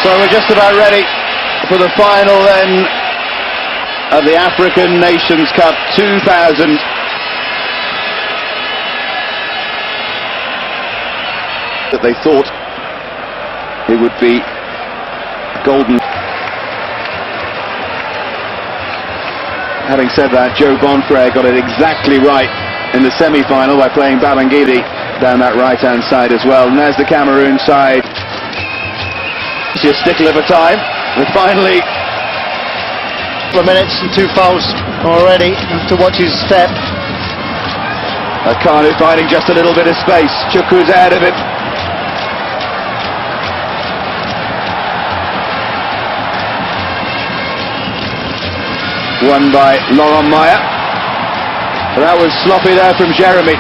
So we're just about ready for the final then of the African Nations Cup 2000. That they thought it would be golden. Having said that, Joe Bonfrere got it exactly right in the semi-final by playing Babangida down that right-hand side as well. And there's the Cameroon side. It's a stickle of a time. And finally, a couple of minutes and 2 fouls already. To watch his step. Akanu finding just a little bit of space. Chukwu's ahead of him. Won by Laurent Meyer. But that was sloppy there from Jeremy.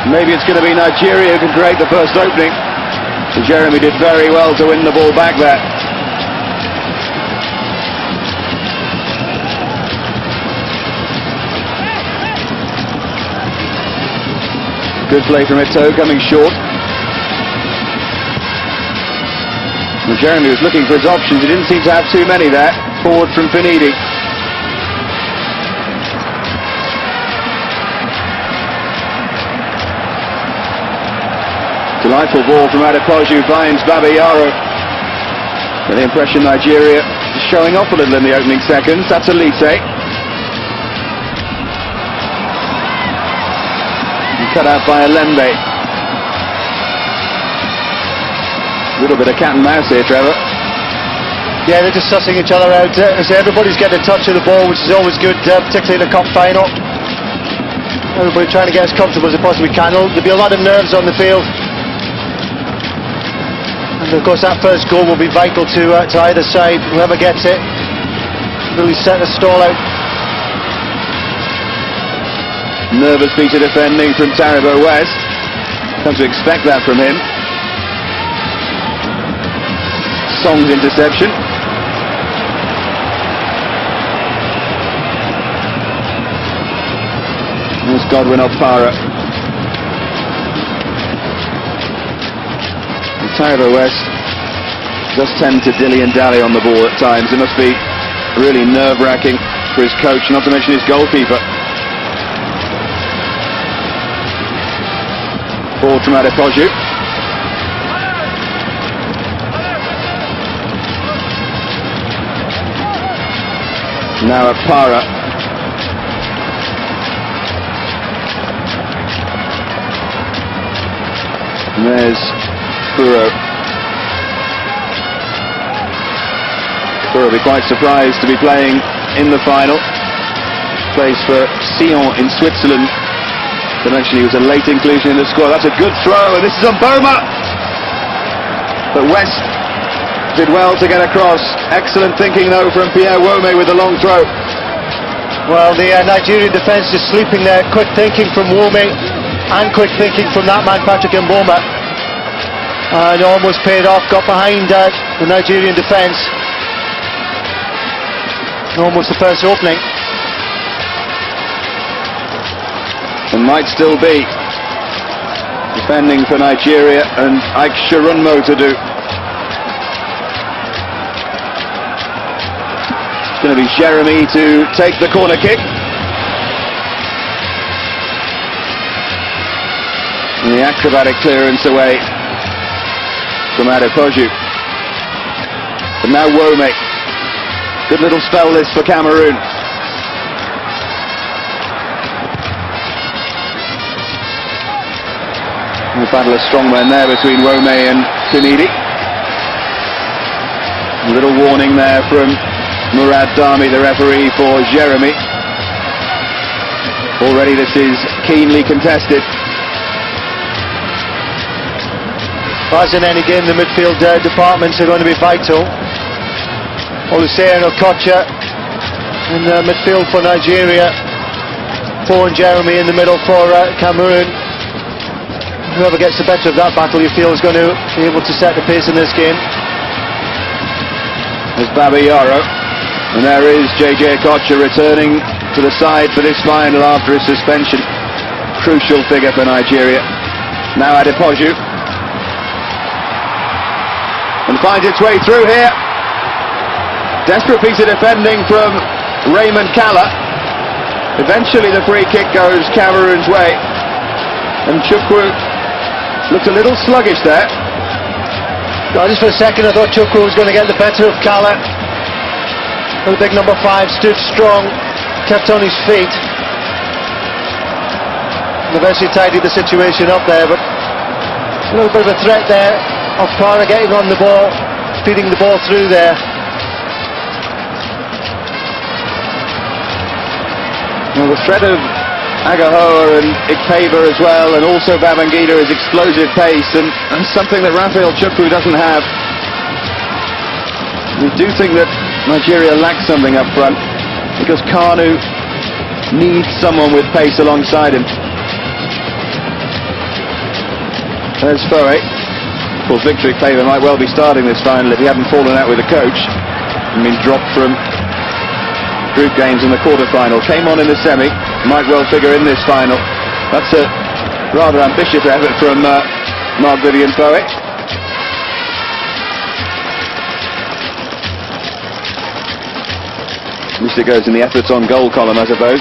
Maybe it's going to be Nigeria who can create the first opening. So Jeremy did very well to win the ball back there. Good play from Eto'o, coming short. Well, Jeremy was looking for his options. He didn't seem to have too many there. Forward from Finidi. Delightful ball from Adepoju, finds Babayaro. With the impression Nigeria is showing off a little in the opening seconds. That's Elise. Cut out by Alembe. A little bit of cat and mouse here, Trevor. Yeah, they're just sussing each other out. So everybody's getting a touch of the ball, which is always good, particularly in the cup final. Everybody trying to get as comfortable as they possibly can. There'll be a lot of nerves on the field. And of course that first goal will be vital to either side. Whoever gets it really set the stall out. Nervous piece of defending from Taribo West. Come to expect that from him. Song's interception. There's Godwin Opara. And Taribo West does tend to dilly and dally on the ball at times. It must be really nerve-wracking for his coach, not to mention his goalkeeper. Ball from Adepoju. Now Opara. And there's Furo. Furo will be quite surprised to be playing in the final. Plays for Sion in Switzerland. But actually he was a late inclusion in the squad. That's a good throw, and this is on Boma. But West did well to get across. Excellent thinking though from Pierre Wome with a long throw. Well, the Nigerian defence is sleeping there. Quick thinking from Wome and quick thinking from that man Patrick Mboma. And almost paid off, got behind the Nigerian defence. Almost the first opening. And might still be defending for Nigeria and Ike Shirunmo to do. It's going to be Jeremy to take the corner kick. And the acrobatic clearance away from Adepoju. But now Wome. Good little spell this for Cameroon. A battle of strongmen there between Wome and Finidi. A little warning there from Murad Dami, the referee, for Jeremy. Already this is keenly contested. As in any game, the midfield departments are going to be vital. Olusei and Okocha in the midfield for Nigeria. Fo and Jeremy in the middle for Cameroon. Whoever gets the better of that battle, you feel, is going to be able to set the pace in this game. There's Babayaro, and there is JJ Okocha returning to the side for this final after his suspension. Crucial figure for Nigeria. Now Adepoju. And and finds its way through here. Desperate piece of defending from Raymond Kalla. Eventually the free kick goes Cameroon's way, and Chukwu looked a little sluggish there. Just for a second I thought Chukwu was going to get the better of Kalla. The big number 5 stood strong, kept on his feet, and eventually tidied the situation up there. But a little bit of a threat there of Kalla getting on the ball, feeding the ball through there. Well, the threat of Agahoa and Ikpeba as well, and also Babangida, is explosive pace, and something that Raphael Chukwu doesn't have. We do think that Nigeria lacks something up front, because Kanu needs someone with pace alongside him. There's Foe. Of course, Victor Ikpeba might well be starting this final if he hadn't fallen out with the coach and been dropped from group games in the quarter-final. Came on in the semi, might well figure in this final. That's a rather ambitious effort from Mark Vivian Foe. At least it goes in the efforts on goal column, I suppose.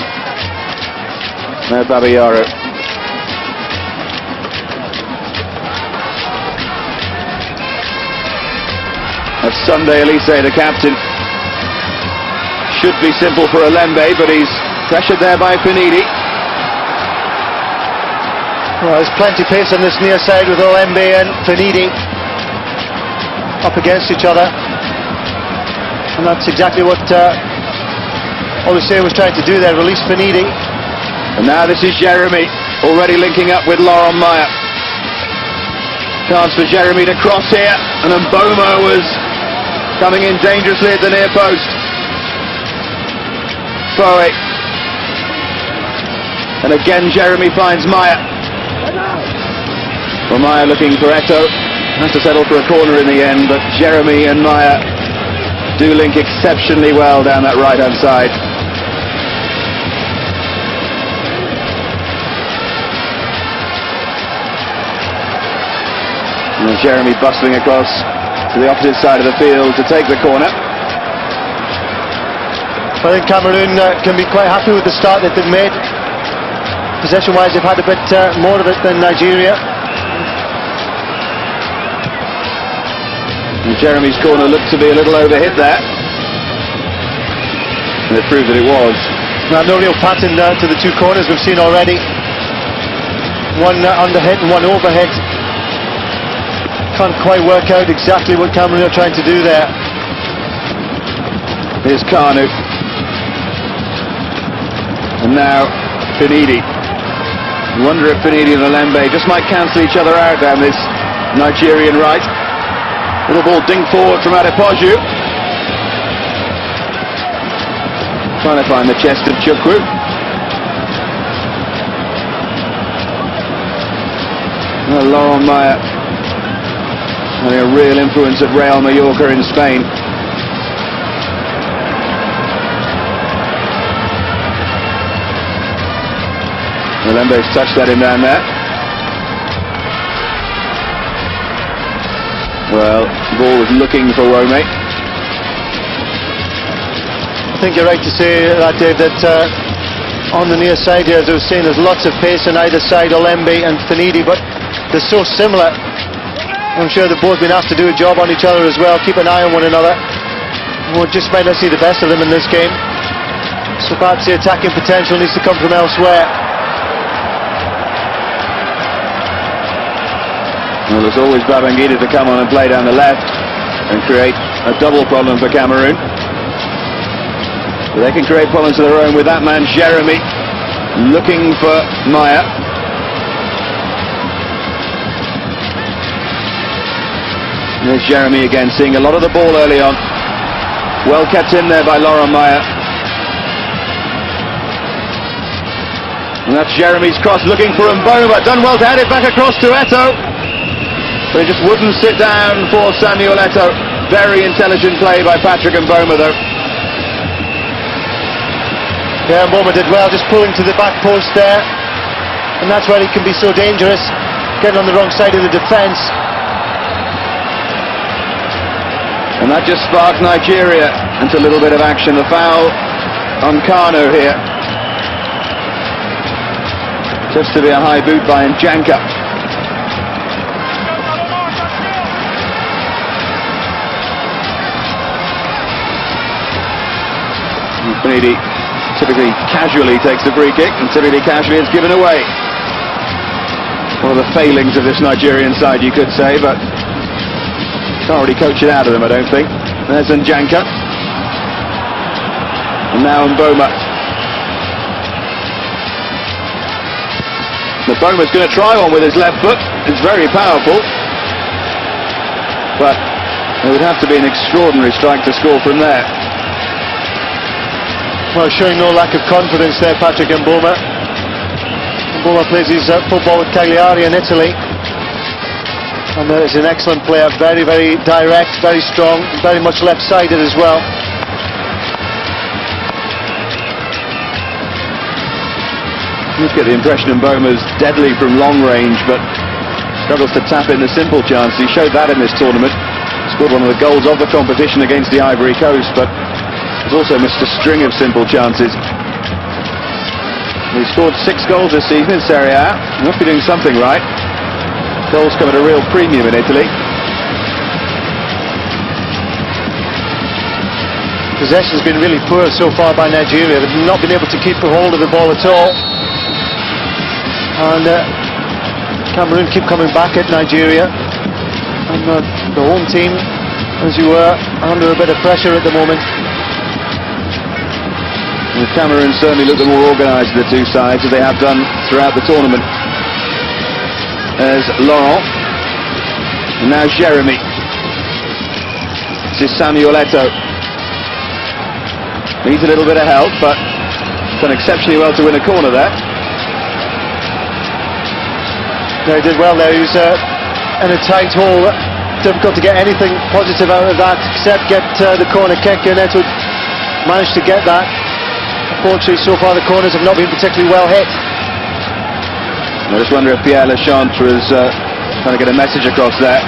Now Babayaro. That's Sunday Elise, the captain. Should be simple for Olembe, but he's pressured there by Finidi. Well, there's plenty of pace on this near side with Olembe and Finidi up against each other, and that's exactly what Olise was trying to do there, release Finidi. And now this is Jeremy, already linking up with Laurent Maya. Chance for Jeremy to cross here, and Mboma was coming in dangerously at the near post. Foe. And again Jeremy finds Maya. Well, Maya looking for Eto. Has to settle for a corner in the end, but Jeremy and Maya do link exceptionally well down that right hand side. And Jeremy bustling across to the opposite side of the field to take the corner. I think Cameroon can be quite happy with the start that they've made. Possession-wise, they've had a bit more of it than Nigeria. And Jeremy's corner looked to be a little overhit there, and it proved that it was. Now, no real pattern to the two corners we've seen already. One underhit and one overhit. Can't quite work out exactly what Cameroon are trying to do there. Here's Kanu. And now Finidi. You wonder if Finidi and Olembe just might cancel each other out down this Nigerian right. Little ball dinged forward from Adepoju. Trying to find the chest of Chukwu. Well, Laurent Maya having a real influence at Real Mallorca in Spain. Olembe's touched at him down there. Well, the ball was looking for Rome. I think you're right to say that, Dave, that on the near side here, as I was saying, there's lots of pace on either side, Olembe and Finidi, but they're so similar. I'm sure they've both been asked to do a job on each other as well, keep an eye on one another. We just might not see the best of them in this game. So perhaps the attacking potential needs to come from elsewhere. Well, there's always Babangida to come on and play down the left and create a double problem for Cameroon. But they can create problems of their own with that man Jeremy looking for Maya. There's Jeremy again, seeing a lot of the ball early on. Well kept in there by Laurent Maya. And that's Jeremy's cross looking for Mboma. Done well to head it back across to Eto. But he just wouldn't sit down for Samuel Eto. Very intelligent play by Patrick Mboma though. Yeah, Mboma did well, just pulling to the back post there. And that's where he can be so dangerous, getting on the wrong side of the defence. And that just sparked Nigeria into a little bit of action. The foul on Kanu here. Just to be a high boot by Njanka. Finidi typically casually takes the free kick, and typically casually it's given away. One of the failings of this Nigerian side, you could say, but can't really coach it out of them, I don't think. There's Njanka. And now Mboma. Mboma's going to try one with his left foot. It's very powerful. But it would have to be an extraordinary strike to score from there. Well, showing no lack of confidence there, Patrick Mboma. Mboma plays his football with Cagliari in Italy. And is an excellent player, very, very direct, very strong, very much left-sided as well. You get the impression Mboma's deadly from long range, but struggles to tap in the simple chance. He showed that in this tournament. Scored one of the goals of the competition against the Ivory Coast, but he's also missed a string of simple chances. He scored 6 goals this season in Serie A. He must be doing something right. Goals come at a real premium in Italy. Possession's been really poor so far by Nigeria. They've not been able to keep a hold of the ball at all. And Cameroon keep coming back at Nigeria. And the home team, as you were, under a bit of pressure at the moment. And Cameroon certainly look the more organised of the two sides, as they have done throughout the tournament. There's Laurent. And now Jeremy. This is Samuel Eto'o. Needs a little bit of help, but done exceptionally well to win a corner there. No, he did well there. He was in a tight hole. Difficult to get anything positive out of that except get the corner kick, and Eto'o managed to get that. Unfortunately, so far the corners have not been particularly well hit. I just wonder if Pierre Lechantre is trying to get a message across there.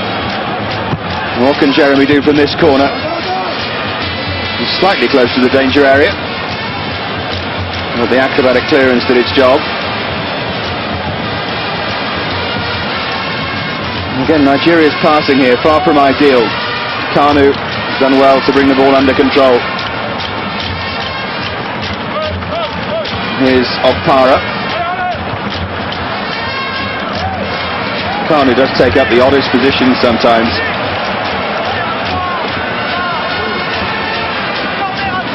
What can Jeremy do from this corner? He's slightly close to the danger area. But the acrobatic clearance did its job. Again, Nigeria's passing here, far from ideal. Kanu done well to bring the ball under control. Here's Okpara. Kanu does take up the oddest position sometimes.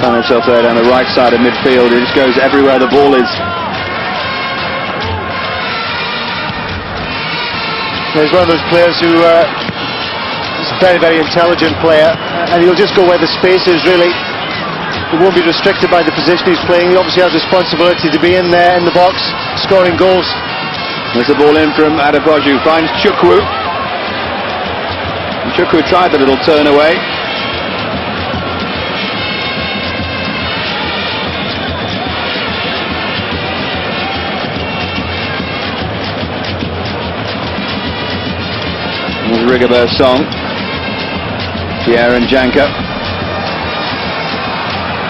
Found himself there down the right side of midfield. He just goes everywhere the ball is. He's one of those players who is a very, very intelligent player, and he'll just go where the space is, really. He won't be restricted by the position he's playing. He obviously has responsibility to be in there in the box, scoring goals. There's the ball in from Adepoju, finds Chukwu. And Chukwu tried the little turn away. There's Rigobert's song. Pierre Njanka.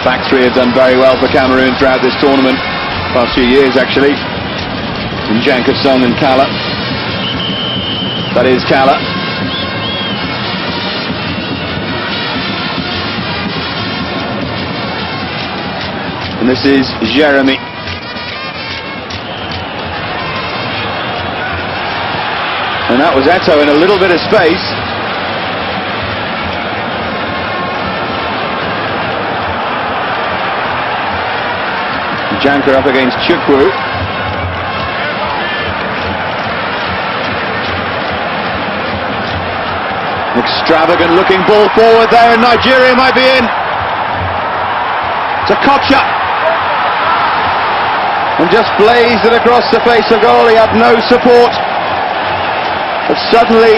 Back three have done very well for Cameroon throughout this tournament. Past few years, actually. Njanka, Song and Kala. That is Kala. And this is Jeremy. And that was Eto'o in a little bit of space. Njanka up against Chukwu. Extravagant looking ball forward there, and Nigeria might be in. It's Okocha. And just blazed it across the face of goal. He had no support. But suddenly,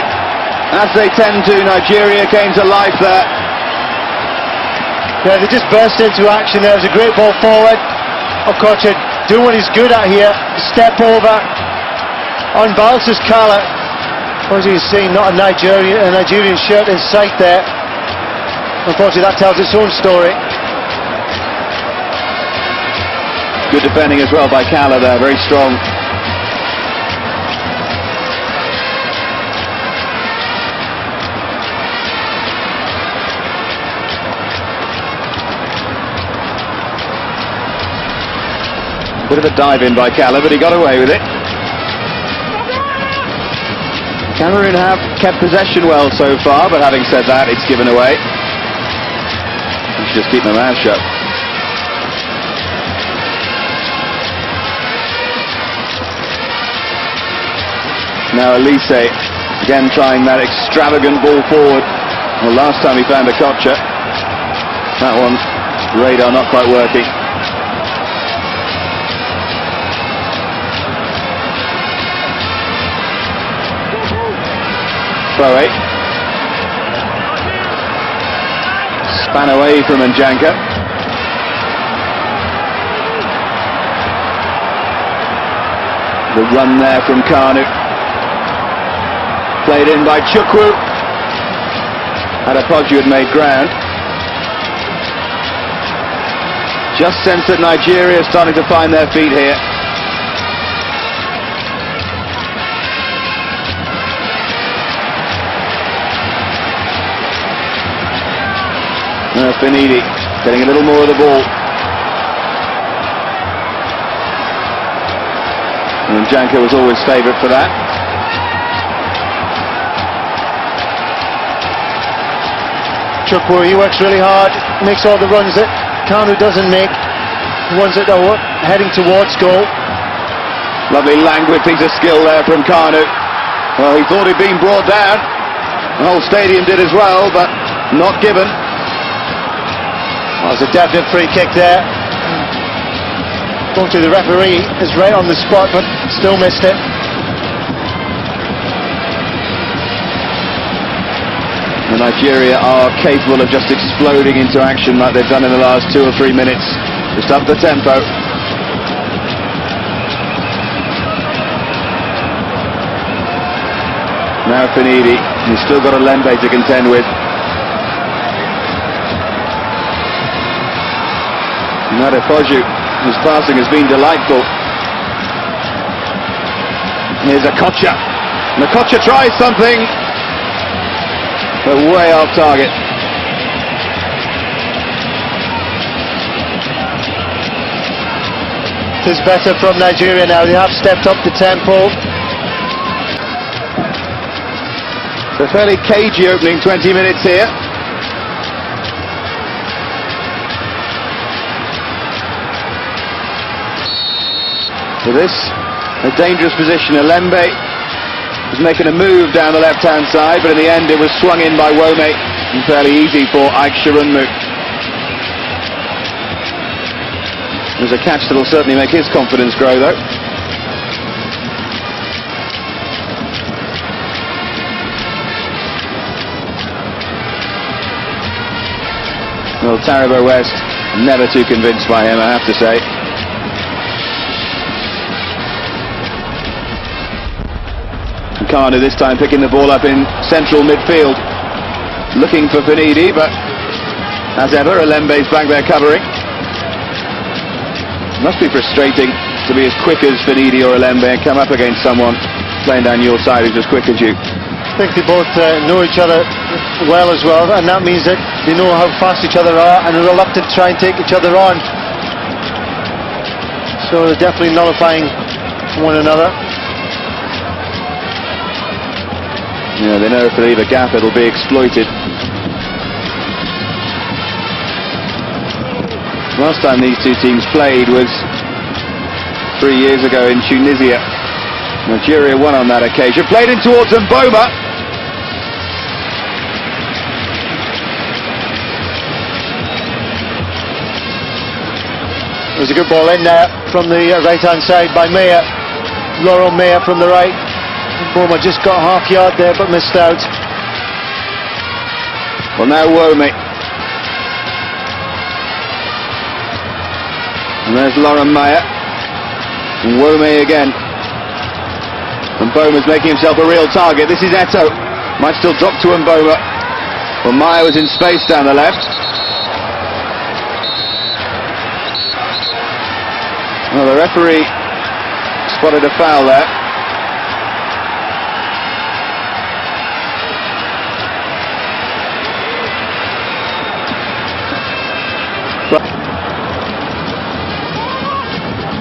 as they tend to, Nigeria came to life there. Yeah, they just burst into action there. It was a great ball forward. Okocha doing what he's good at here. Step over. Unbalances Kala. As you see, not a Nigerian shirt in sight there. unfortunately that tells its own story. Good defending as well by Cala there, very strong. Bit of a dive in by Cala, but he got away with it. Cameroon have kept possession well so far, but having said that, it's given away. I should just keep my mouth shut. Now Elise, again trying that extravagant ball forward. Well, last time he found Okocha. That one's radar not quite working. Chloe. Span away from Njanka. The run there from Kanu. Played in by Chukwu. Adepoju had made ground. Just sense that Nigeria is starting to find their feet here. Finidi getting a little more of the ball. And Njanka was always favourite for that. Chukwu, he works really hard, makes all the runs that Kanu doesn't make, the ones that are heading towards goal. Lovely languid piece of skill there from Kanu. Well, he thought he'd been brought down. The whole stadium did as well, but not given. Well, there's a definite free kick there. Going to the referee is right on the spot, but still missed it. And Nigeria are capable of just exploding into action like they've done in the last 2 or 3 minutes. Just up the tempo. Now Finidi, he's still got a Lembe to contend with. Adepoju, whose passing has been delightful. Here's Okocha. And Okocha tries something, but way off target. It is better from Nigeria now. They have stepped up the tempo. It's a fairly cagey opening 20 minutes here. For this, a dangerous position. Lembe was making a move down the left-hand side, but in the end it was swung in by Wome, and fairly easy for HIGHLIGHT2000. There's a catch that'll certainly make his confidence grow, though. Well, Taribo West, never too convinced by him, I have to say. Kanu this time picking the ball up in central midfield, looking for Finidi, but as ever, Lembe's back there covering. Must be frustrating to be as quick as Finidi or Lembe and come up against someone playing down your side who's as quick as you. I think they both know each other well as well, and that means that they know how fast each other are and are reluctant to try and take each other on. So they're definitely nullifying one another. Yeah, they know if they leave a gap it'll be exploited. Last time these two teams played was 3 years ago in Tunisia. Nigeria won on that occasion. Played in towards Mboma. There's a good ball in there from the right-hand side by Meyer. Laurent Meyer from the right. Mboma just got half yard there but missed out. Well, now Wome. And there's Laurent Meyer. And Wome again. And Mboma's making himself a real target. This is Eto. Might still drop to Mboma. Well, Maya was in space down the left. Well, the referee spotted a foul there.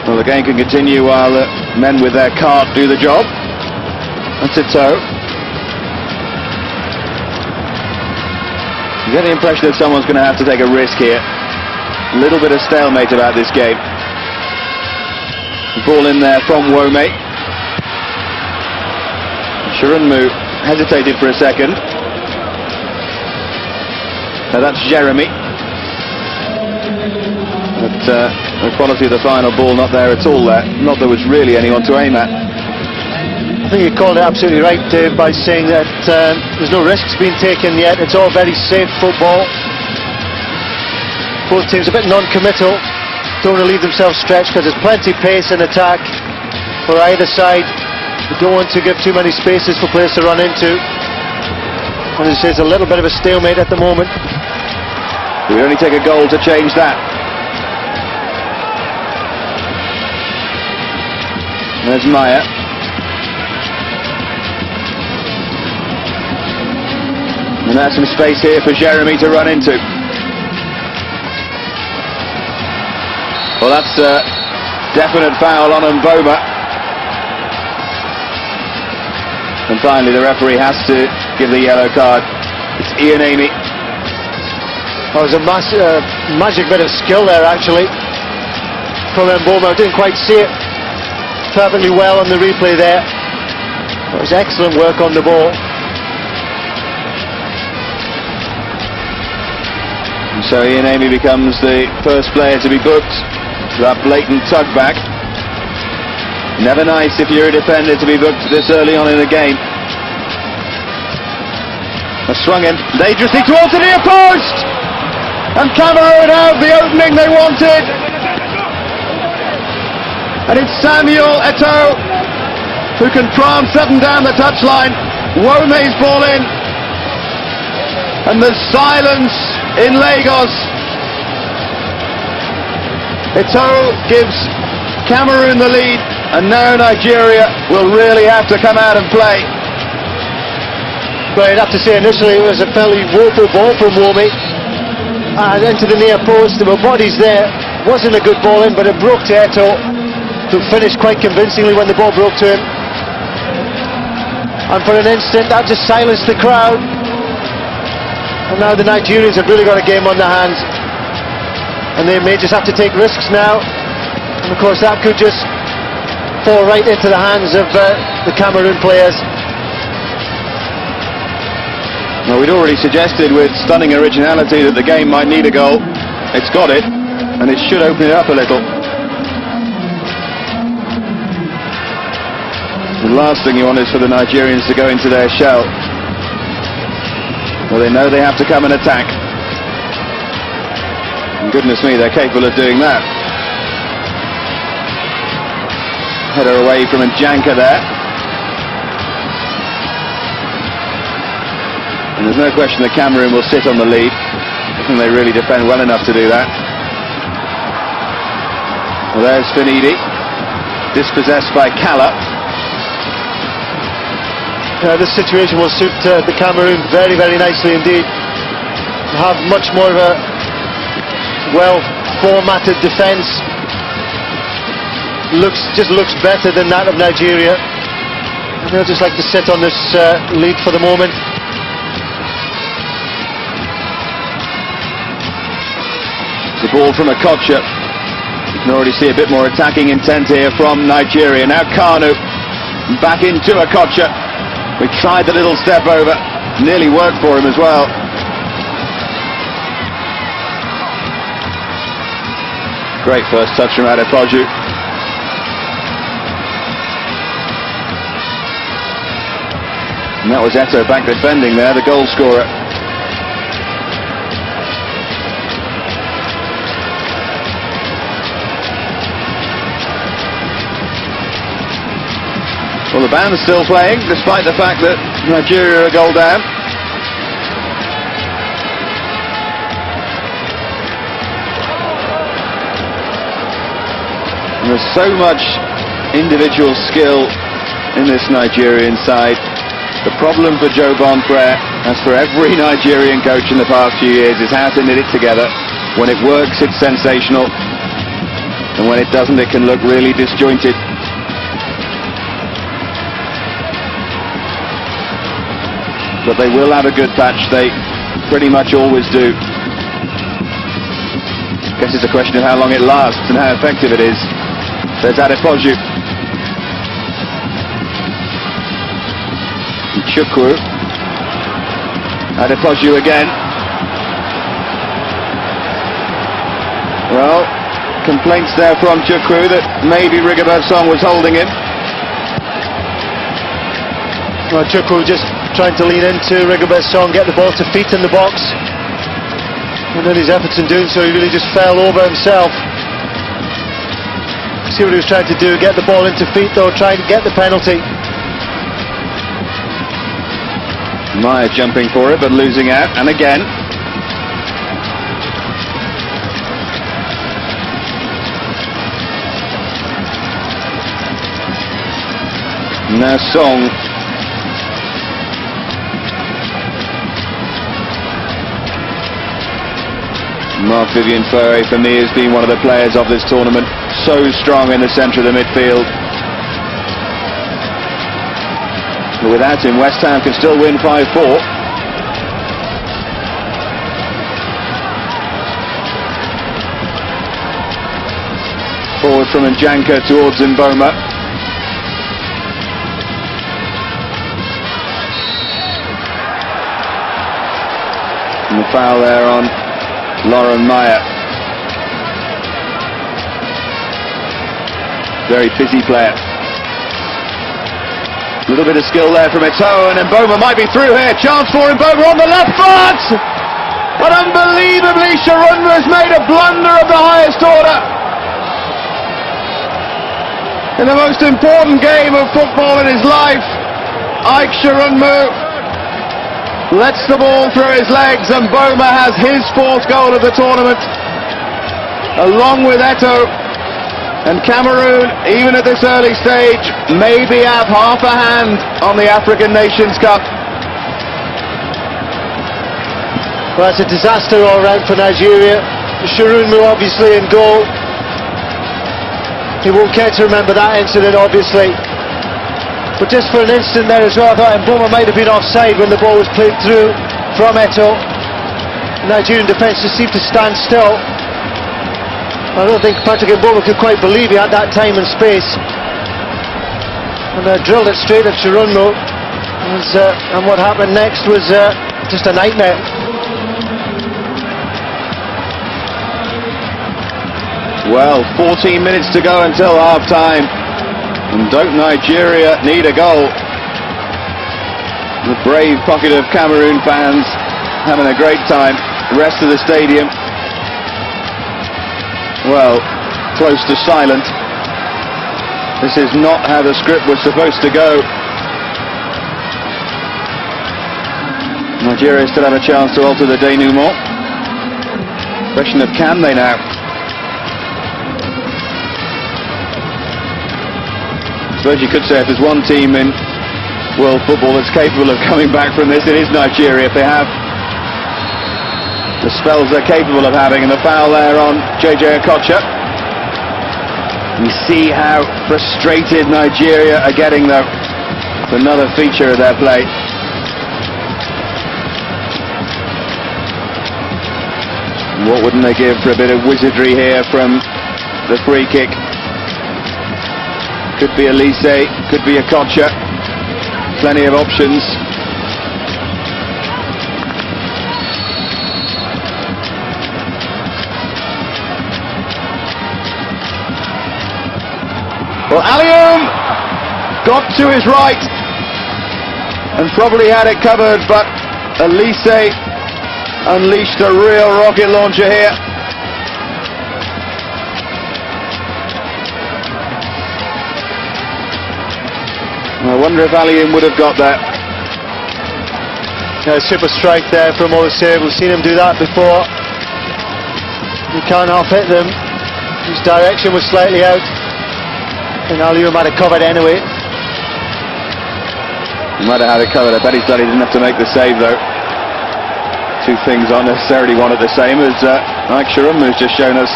Well, the game can continue while the men with their cart do the job. That's a toe. You get the impression that someone's going to have to take a risk here. A little bit of stalemate about this game. The ball in there from Wome. Shirunmu hesitated for a second. Now that's Jeremy. But the quality of the final ball not there at all there. Not there was really anyone to aim at. I think you called it absolutely right, Dave, by saying that there's no risks being taken yet. It's all very safe football. Both teams a bit non-committal. Don't want to leave themselves stretched because there's plenty of pace and attack for either side. We don't want to give too many spaces for players to run into. And as I say, it's a little bit of a stalemate at the moment. It would only take a goal to change that. There's Maya. And there's some space here for Jeremy to run into. Well, that's a definite foul on Mboma. And finally the referee has to give the yellow card. It's Ian Amy. Well, it was a magic bit of skill there actually from Mboma. I didn't quite see it perfectly well on the replay there. It was excellent work on the ball. And so Ian Amy becomes the first player to be booked for that blatant tug back. Never nice if you're a defender to be booked this early on in the game. A swung in dangerously towards the near post, and Cameroon have the opening they wanted. And it's Samuel Eto'o who can prance up and down the touchline. Wome's ball in, and there's silence in Lagos. Eto'o gives Cameroon the lead, and now Nigeria will really have to come out and play. But I'd have to say initially it was a fairly woeful ball from Wome, and into the near post. There were bodies there. Wasn't a good ball in, but it broke to Eto'o, who finished quite convincingly when the ball broke to him. And for an instant that just silenced the crowd. And now the Nigerians have really got a game on their hands, and they may just have to take risks now. And of course that could just fall right into the hands of the Cameroon players. Well, we'd already suggested with stunning originality that the game might need a goal. It's got it, and it should open it up a little. The last thing you want is for the Nigerians to go into their shell. Well, they know they have to come and attack. And goodness me, they're capable of doing that. Header away from Njanka there. And there's no question that Cameroon will sit on the lead. I think they really defend well enough to do that. Well, there's Finidi, dispossessed by Kala. This situation will suit the Cameroon very, very nicely indeed. Have much more of a well-formatted defence. Just looks better than that of Nigeria. And they'll just like to sit on this lead for the moment. The ball from Okocha. You can already see a bit more attacking intent here from Nigeria. Now Kanu back into Okocha. We tried the little step over, nearly worked for him as well. Great first touch from Adepoju. And that was Eto'o back defending there, the goal scorer. Well, the band's still playing, despite the fact that Nigeria are a goal down. There's so much individual skill in this Nigerian side. The problem for Joe Bonfrere, as for every Nigerian coach in the past few years, is how to knit it together. When it works, it's sensational, and when it doesn't, it can look really disjointed. But they will have a good patch, they pretty much always do. I guess it's a question of how long it lasts and how effective it is. There's Adepoju. Chukwu. Adepoju again. Well, complaints there from Chukwu that maybe Rigobert Song was holding him. Well, Chukwu just trying to lean into Rigobert Song, get the ball to feet in the box. And in his efforts in doing so, he really just fell over himself. See what he was trying to do, get the ball into feet though, trying to get the penalty. Maya jumping for it, but losing out, and again. Now Song. Marc-Vivien Foé, for me, has been one of the players of this tournament. So strong in the centre of the midfield. But without him, West Ham can still win 5-4. Forward from Njanka towards Mboma. And the foul there on Lauren Meyer. Very busy player. A little bit of skill there from Eto'o, and Mboma might be through here. Chance for Mboma on the left foot! But unbelievably, Sharunma has made a blunder of the highest order. In the most important game of football in his life, Ike Sharunma lets the ball through his legs, and Mboma has his fourth goal of the tournament, along with Eto'o. And Cameroon, even at this early stage, maybe have half a hand on the African Nations Cup. Well, it's a disaster all round for Nigeria. Sharunmu obviously in goal. He won't care to remember that incident, obviously. But just for an instant there as well, I thought Mboma might have been offside when the ball was played through from Eto'o. The Nigerian defence just seemed to stand still. I don't think Patrick Mboma could quite believe he had that time and space. And drilled it straight at Sharunmu. And what happened next was just a nightmare. Well, 14 minutes to go until half-time. And don't Nigeria need a goal? The brave pocket of Cameroon fans having a great time. The rest of the stadium, well, close to silent. This is not how the script was supposed to go. Nigeria still have a chance to alter the denouement. Question of can they now? I suppose you could say if there's one team in world football that's capable of coming back from this, it is Nigeria. If they have the spells they're capable of having, and the foul there on JJ Okocha. You see how frustrated Nigeria are getting though. It's another feature of their play. What wouldn't they give for a bit of wizardry here from the free kick? Could be Elise, could be Okocha. Plenty of options. Well, Alioum got to his right and probably had it covered, but Elise unleashed a real rocket launcher here. I wonder if Alioum would have got that. Super strike there from Olise. We've seen him do that before. You can't half hit them. His direction was slightly out. And Aliu might have covered anyway. He might have had it covered. I bet he's glad he didn't have to make the save though. Two things aren't necessarily one at the same, as Mike Sharum has just shown us.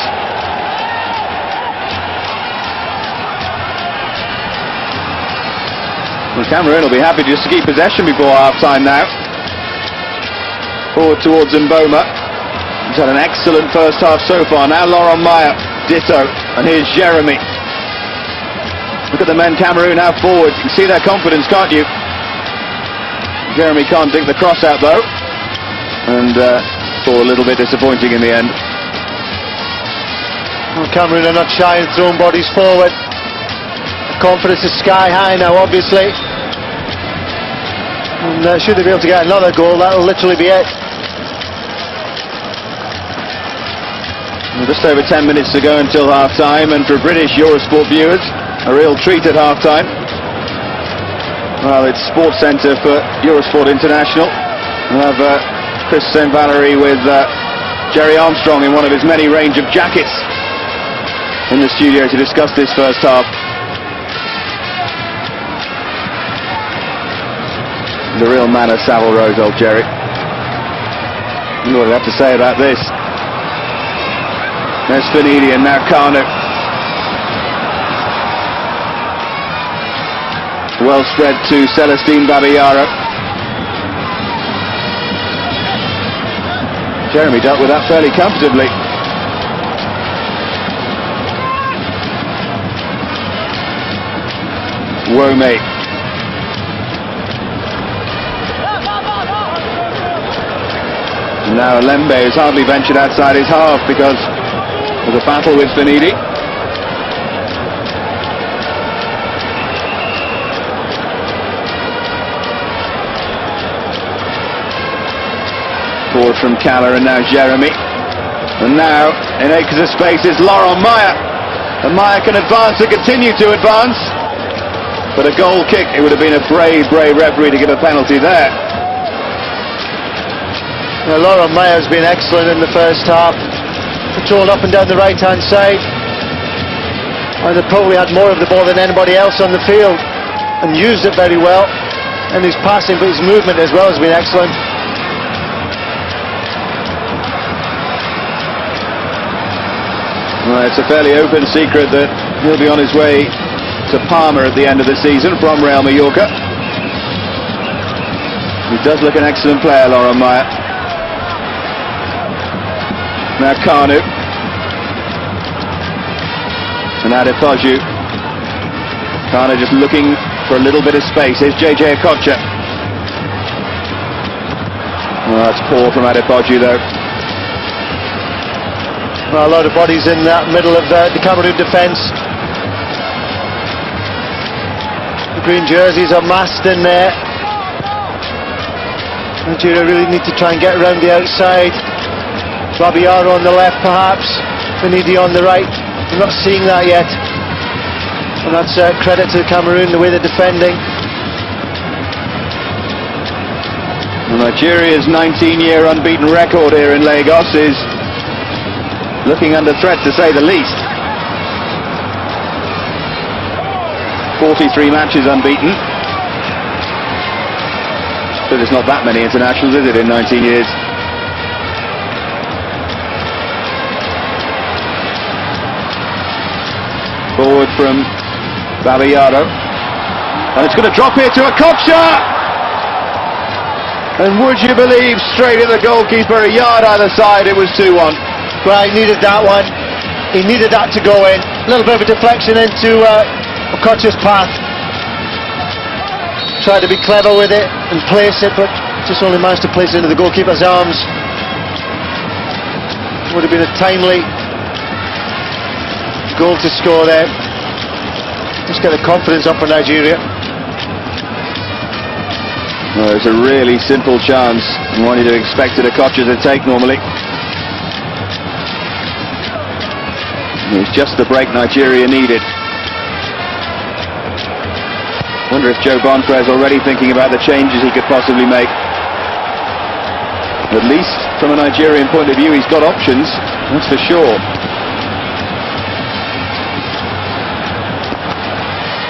Well, Cameroon will be happy just to keep possession before half-time now. Forward towards Mboma. He's had an excellent first half so far. Now Laurent Meyer, ditto. And here's Jeremy. Look at the men Cameroon have forward. You can see their confidence, can't you? Jeremy can't dink the cross out though. And all a little bit disappointing in the end. Well, Cameroon are not shy in throwing bodies forward. Confidence is sky high now, obviously. And should they be able to get another goal, that'll literally be it. Well, just over 10 minutes to go until half-time, and for British Eurosport viewers, a real treat at half-time. Well, it's Sports Centre for Eurosport International. We'll have Chris St. Valerie with Jerry Armstrong in one of his many range of jackets in the studio to discuss this first half. The real man of Savile Row, old Jerry. You know what I have to say about this. There's Finidi and now Kanu. Well spread to Celestine Babayaro. Jeremy dealt with that fairly comfortably. Wome. Now Lembe has hardly ventured outside his half because of the battle with Finidi. Forward from Kaller, and now Jeremy. And now in acres of space is Laurent Meyer. And Meyer can advance and continue to advance. But a goal kick, it would have been a brave referee to give a penalty there. Now, Laurent Meyer has been excellent in the first half. Controlled up and down the right-hand side. And they probably had more of the ball than anybody else on the field. And used it very well. And his passing, but his movement as well has been excellent. Well, it's a fairly open secret that he'll be on his way to Parma at the end of the season from Real Mallorca. He does look an excellent player, Laurent Meyer. Now Kanu. And Adepoju. Kanu just looking for a little bit of space. Here's JJ Okocha. Well, that's poor from Adepoju though. Well, a lot of bodies in that middle of the Cameroon defence. The green jerseys are massed in there. Nigeria really need to try and get around the outside. Babayaro on the left perhaps, Finidi on the right. We're not seeing that yet. And that's credit to Cameroon, the way they're defending. Well, Nigeria's 19-year unbeaten record here in Lagos is looking under threat, to say the least. 43 matches unbeaten. But there's not that many internationals, is it, in 19 years? Forward from Babayaro. And it's going to drop here to Okocha! And would you believe, straight at the goalkeeper, a yard either side, it was 2-1. Well, he needed that one. He needed that to go in. A little bit of a deflection into Okocha's path. Tried to be clever with it and place it, but just only managed to place it into the goalkeeper's arms. Would have been a timely goal to score there. Just get the confidence up for Nigeria. Well, it's a really simple chance, and one you'd have expected Okocha to take normally. It was just the break Nigeria needed. Wonder if Joe Bonfrey's already thinking about the changes he could possibly make. At least from a Nigerian point of view, he's got options, that's for sure.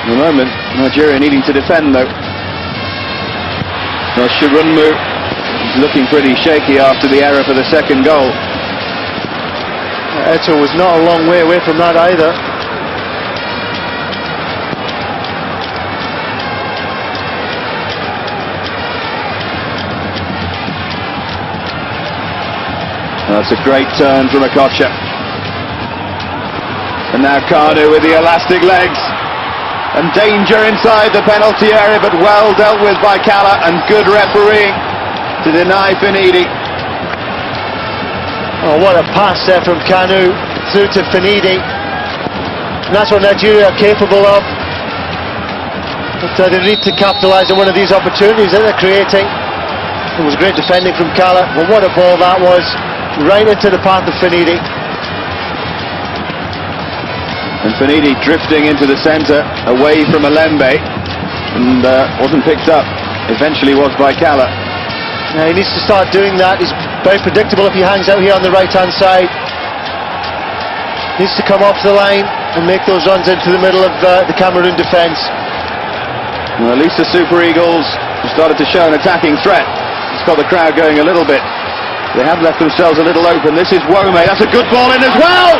At the moment, Nigeria needing to defend though. Well, Shirunmu is looking pretty shaky after the error for the second goal. Eto was not a long way away from that either. That's a great turn from Okocha. And now Kanu with the elastic legs. And danger inside the penalty area, but well dealt with by Kala, and good refereeing to deny Finidi. Oh, what a pass there from Kanu through to Finidi. And that's what Nigeria are capable of. But they need to capitalise on one of these opportunities that they're creating. It was great defending from Kala, but what a ball that was. Right into the path of Finidi. And Finidi drifting into the centre, away from Alembe, and wasn't picked up. Eventually was by Kala. He needs to start doing that. He's very predictable if he hangs out here on the right-hand side. Needs to come off the line and make those runs into the middle of the Cameroon defence. Well, at least the Super Eagles have started to show an attacking threat. It's got the crowd going a little bit. They have left themselves a little open. This is Wome. That's a good ball in as well.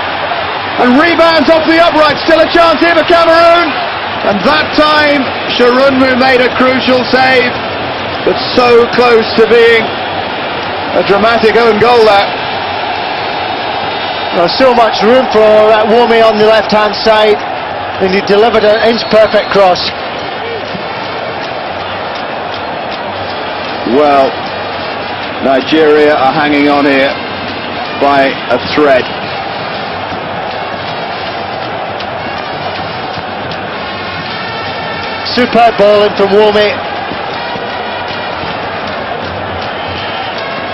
And rebounds off the upright. Still a chance here for Cameroon. And that time, Shirunmu made a crucial save. But so close to being a dramatic own goal there. So much room for Wome on the left-hand side. And he delivered an inch-perfect cross. Well, Nigeria are hanging on here by a thread. Superb ball in from Wome.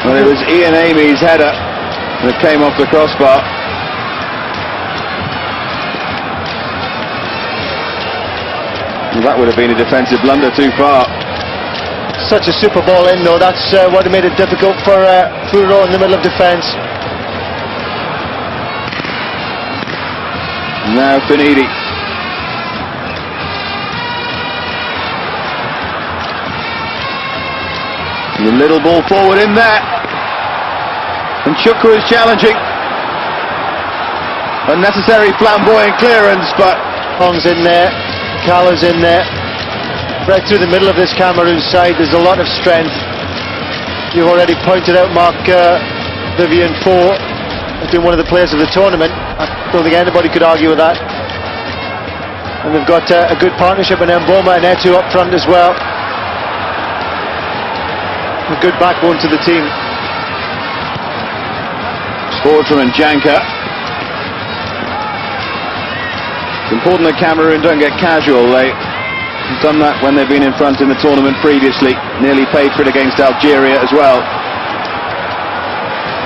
Well, it was Ian Amy's header that came off the crossbar. Well, that would have been a defensive blunder too far. Such a super ball in though, that's what made it difficult for Furo in the middle of defence. Now Finidi. And a little ball forward in there. And Chukwu is challenging. Unnecessary flamboyant clearance, but Hong's in there, Kala's in there. Right through the middle of this Cameroon side, there's a lot of strength. You've already pointed out Mark Vivian Four as being one of the players of the tournament. I don't think anybody could argue with that. And they've got a good partnership in Mboma and Etu up front as well. A good backbone to the team. Scored from Njanka. It's important that Cameroon don't get casual. They've done that when they've been in front in the tournament previously. Nearly paid for it against Algeria as well.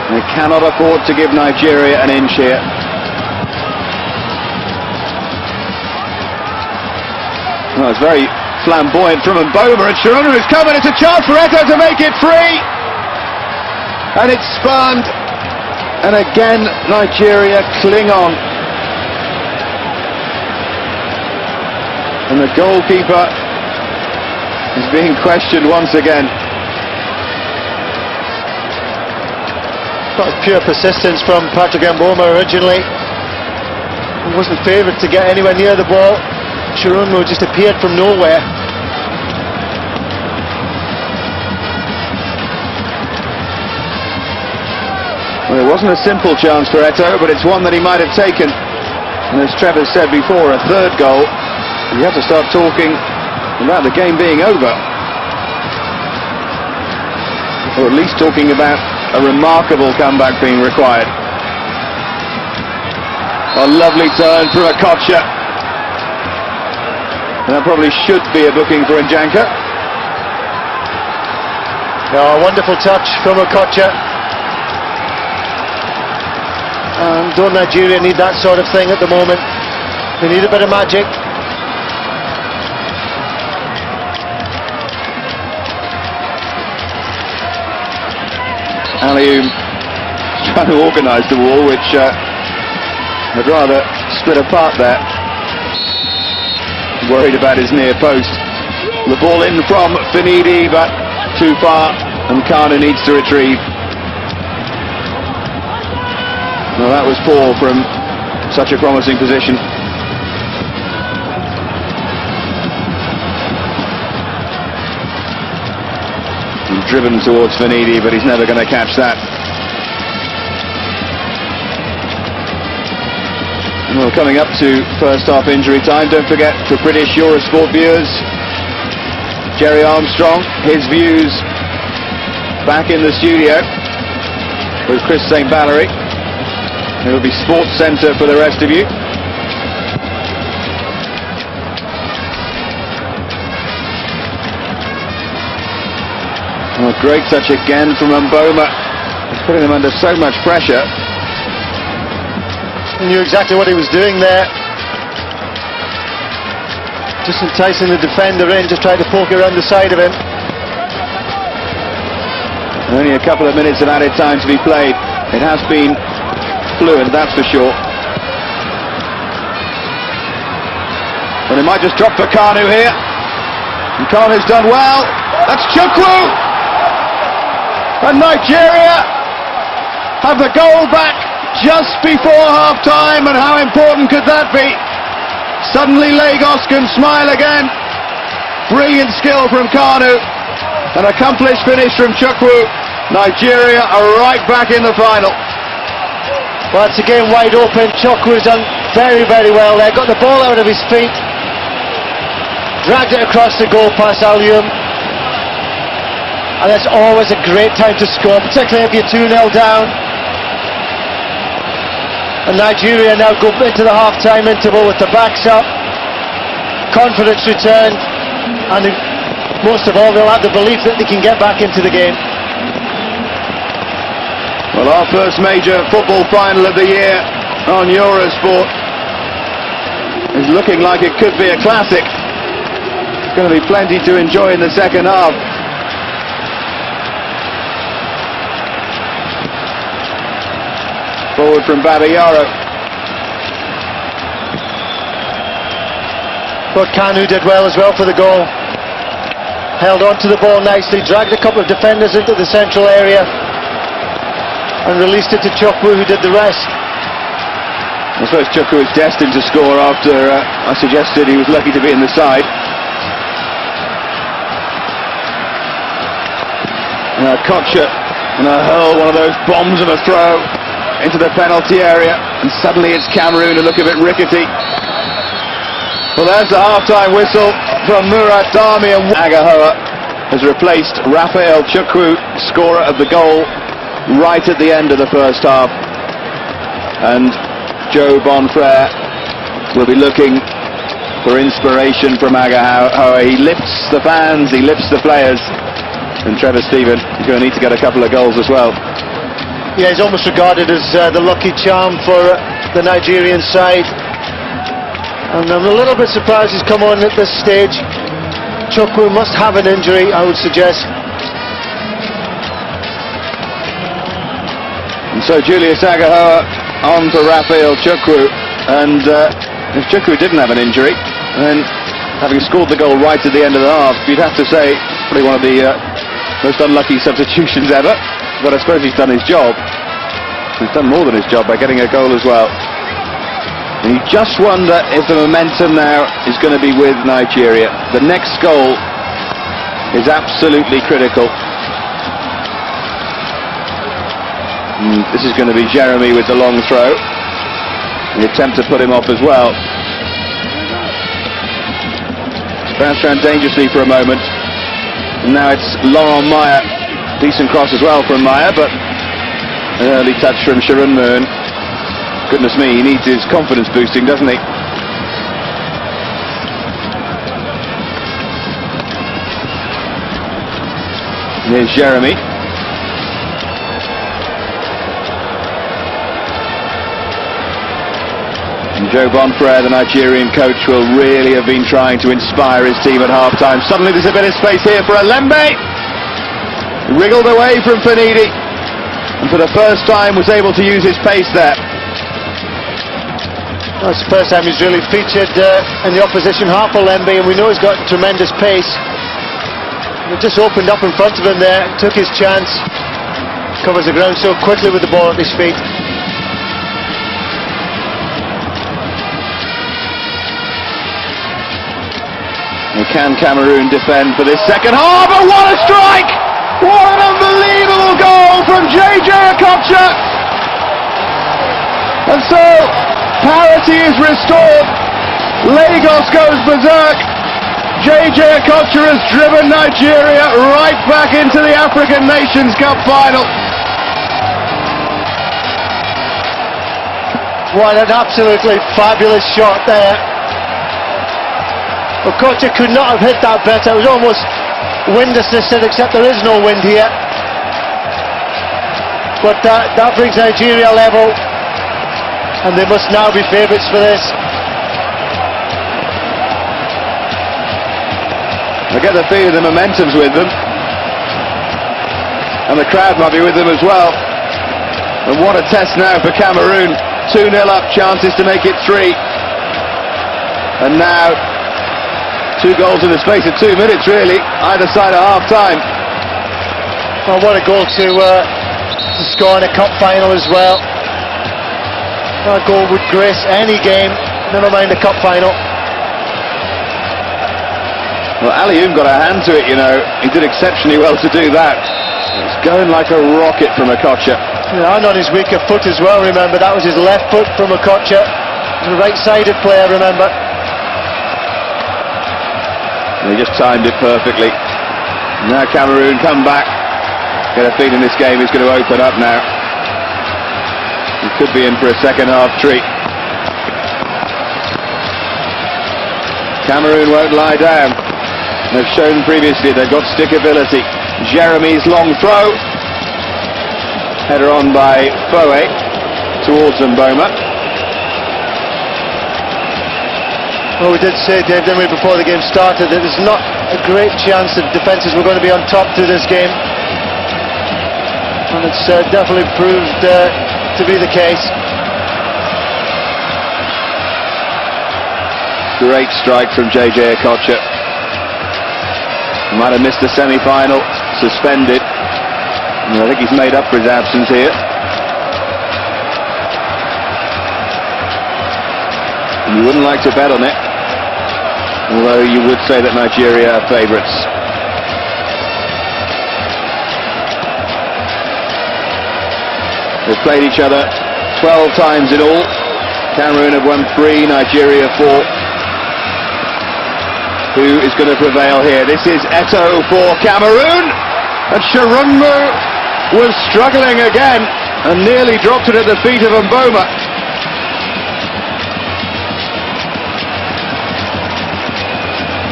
They cannot afford to give Nigeria an inch here. Well, it's very flamboyant from Mboma, and Shirunmu is coming. It's a chance for Eto to make it free. And it's spanned. And again, Nigeria cling on. And the goalkeeper is being questioned once again. That was pure persistence from Patrick Mboma originally. He wasn't favoured to get anywhere near the ball. Shirunmu just appeared from nowhere. Well, it wasn't a simple chance for Eto, but it's one that he might have taken. And as Trevor said before, a third goal. You have to start talking about the game being over. Or at least talking about a remarkable comeback being required. A lovely turn from Okocha. And that probably should be a booking for Njanka. A wonderful touch from Okocha. And don't Nigeria need that sort of thing at the moment? They need a bit of magic. Aliou trying to organise the wall, which I'd rather split apart there. worried about his near post. The ball in from Finidi, but too far, and Kanu needs to retrieve. Well, that was poor from such a promising position. He's driven towards Finidi, but he's never going to catch that. Well, coming up to first half injury time, don't forget, for British Eurosport viewers, Jerry Armstrong, his views back in the studio with Chris St. Valery. It will be Sports Centre for the rest of you. Oh, great touch again from Mboma. He's putting them under so much pressure. He knew exactly what he was doing there. Just enticing the defender in, just trying to poke around the side of him. Only a couple of minutes of added time to be played. It has been fluent, that's for sure. And it might just drop for Kanu here. And Kanu's done well. That's Chukwu! And Nigeria have the goal back just before half-time, and how important could that be? Suddenly Lagos can smile again. Brilliant skill from Kanu. An accomplished finish from Chukwu. Nigeria are right back in the final. Well, it's again wide open. Chukwu's done very, very well there. Got the ball out of his feet. Dragged it across the goal past Alium. And that's always a great time to score, particularly if you're 2-0 down. And Nigeria now go into the half-time interval with the backs up. Confidence returned. And most of all, they'll have the belief that they can get back into the game. Well, our first major football final of the year on Eurosport is looking like it could be a classic. There's going to be plenty to enjoy in the second half. Forward from Babayaro. But Kanu did well as well for the goal. Held on to the ball nicely, dragged a couple of defenders into the central area and released it to Chukwu, who did the rest. I suppose Chukwu is destined to score after I suggested he was lucky to be in the side. Okocha and a hurl, one of those bombs of a throw into the penalty area, and suddenly it's Cameroon, a look a bit rickety. Well, there's the half-time whistle from Murat Dami, and Agahoa has replaced Raphael Chukwu, scorer of the goal, right at the end of the first half. And Joe Bonfrere will be looking for inspiration from Agahoa. He lifts the fans, he lifts the players, and Trevor Stephen is going to need to get a couple of goals as well. Yeah, he's almost regarded as the lucky charm for the Nigerian side. And I'm a little bit surprised he's come on at this stage. Chukwu must have an injury, I would suggest. And so Julius Agahoa on for Raphael Chukwu. And if Chukwu didn't have an injury, then having scored the goal right at the end of the half, you'd have to say probably one of the most unlucky substitutions ever. But I suppose he's done his job. He's done more than his job by getting a goal as well. And you just wonder if the momentum now is going to be with Nigeria. The next goal is absolutely critical. And this is going to be Jeremy with the long throw. The attempt to put him off as well. Bounced around dangerously for a moment. And now it's Laurent Meyer. Decent cross as well from Meyer, but an early touch from Sharon Moon. Goodness me, he needs his confidence boosting, doesn't he? Here's Jeremy. And Joe Bonfrere, the Nigerian coach, will really have been trying to inspire his team at half-time. Suddenly there's a bit of space here for Alembe. Wriggled away from Finidi, and for the first time was able to use his pace there. That's the first time he's really featured in the opposition half for Lemby, and we know he's got tremendous pace. He just opened up in front of him there, took his chance, covers the ground so quickly with the ball at his feet. And can Cameroon defend for this second half? But what a strike! What an unbelievable goal from JJ Okocha! And so parity is restored. Lagos goes berserk. JJ Okocha has driven Nigeria right back into the African Nations Cup final. What an absolutely fabulous shot there. Okocha could not have hit that better. It was almost wind assisted, except there is no wind here. But that brings Nigeria level, and they must now be favourites for this. I get the feeling the momentum's with them, and the crowd might be with them as well. And what a test now for Cameroon. 2-0 up, chances to make it 3. And now 2 goals in the space of 2 minutes, really, either side of half-time. Well, what a goal to score in a cup final as well. That goal would grace any game, never mind a cup final. Well, Alioum got a hand to it, you know. He did exceptionally well to do that. It's going like a rocket from Okocha. Yeah, and on his weaker foot as well, remember. That was his left foot from Okocha. He's a right-sided player, remember. And he just timed it perfectly. Now Cameroon come back. Get a feeling this game is going to open up now. He could be in for a second half treat. Cameroon won't lie down. They've shown previously they've got stickability. Jeremy's long throw. Header on by Foe towards Mboma. Well, we did say, Dave, didn't we, before the game started, that there's not a great chance that defences were going to be on top through this game. And it's definitely proved to be the case. Great strike from JJ Okocha. Might have missed the semi-final, suspended. And I think he's made up for his absence here. And you wouldn't like to bet on it, although you would say that Nigeria are favourites. They've played each other 12 times in all. Cameroon have won 3, Nigeria 4. Who is going to prevail here? This is Eto'o for Cameroon, and Sharunmu was struggling again and nearly dropped it at the feet of Mboma.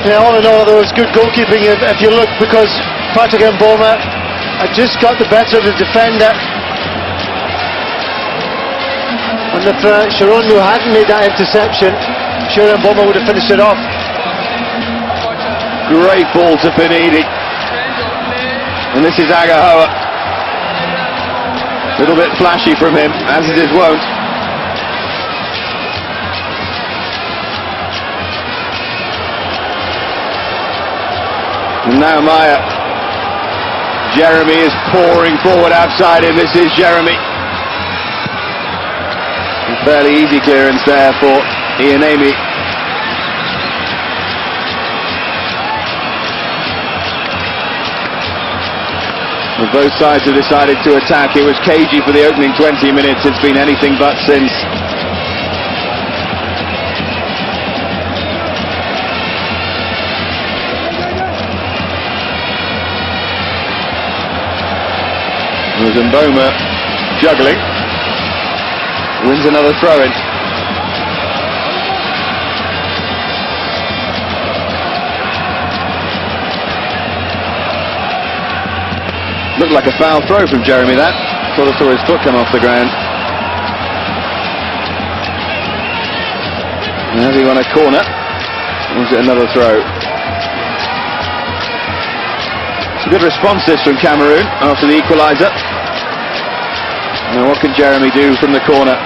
Yeah, all in all, there was good goalkeeping if you look, because Patrick Mboma had just got the better of the defender, and if Sharunmu hadn't made that interception, sure Mboma would have finished it off. Great ball to Finidi. And this is Agahoa. A little bit flashy from him, as it is wont. And now Maya. Jeremy is pouring forward outside him. This is Jeremy. A fairly easy clearance there for Ianemi. Both sides have decided to attack. It was cagey for the opening 20 minutes. It's been anything but since. There's Mboma juggling. Wins another throw-in. Looked like a foul throw from Jeremy, that. Sort of saw his foot come off the ground. And has he won a corner? Or was it another throw? It's a good response this from Cameroon after the equaliser. Now what can Jeremy do from the corner?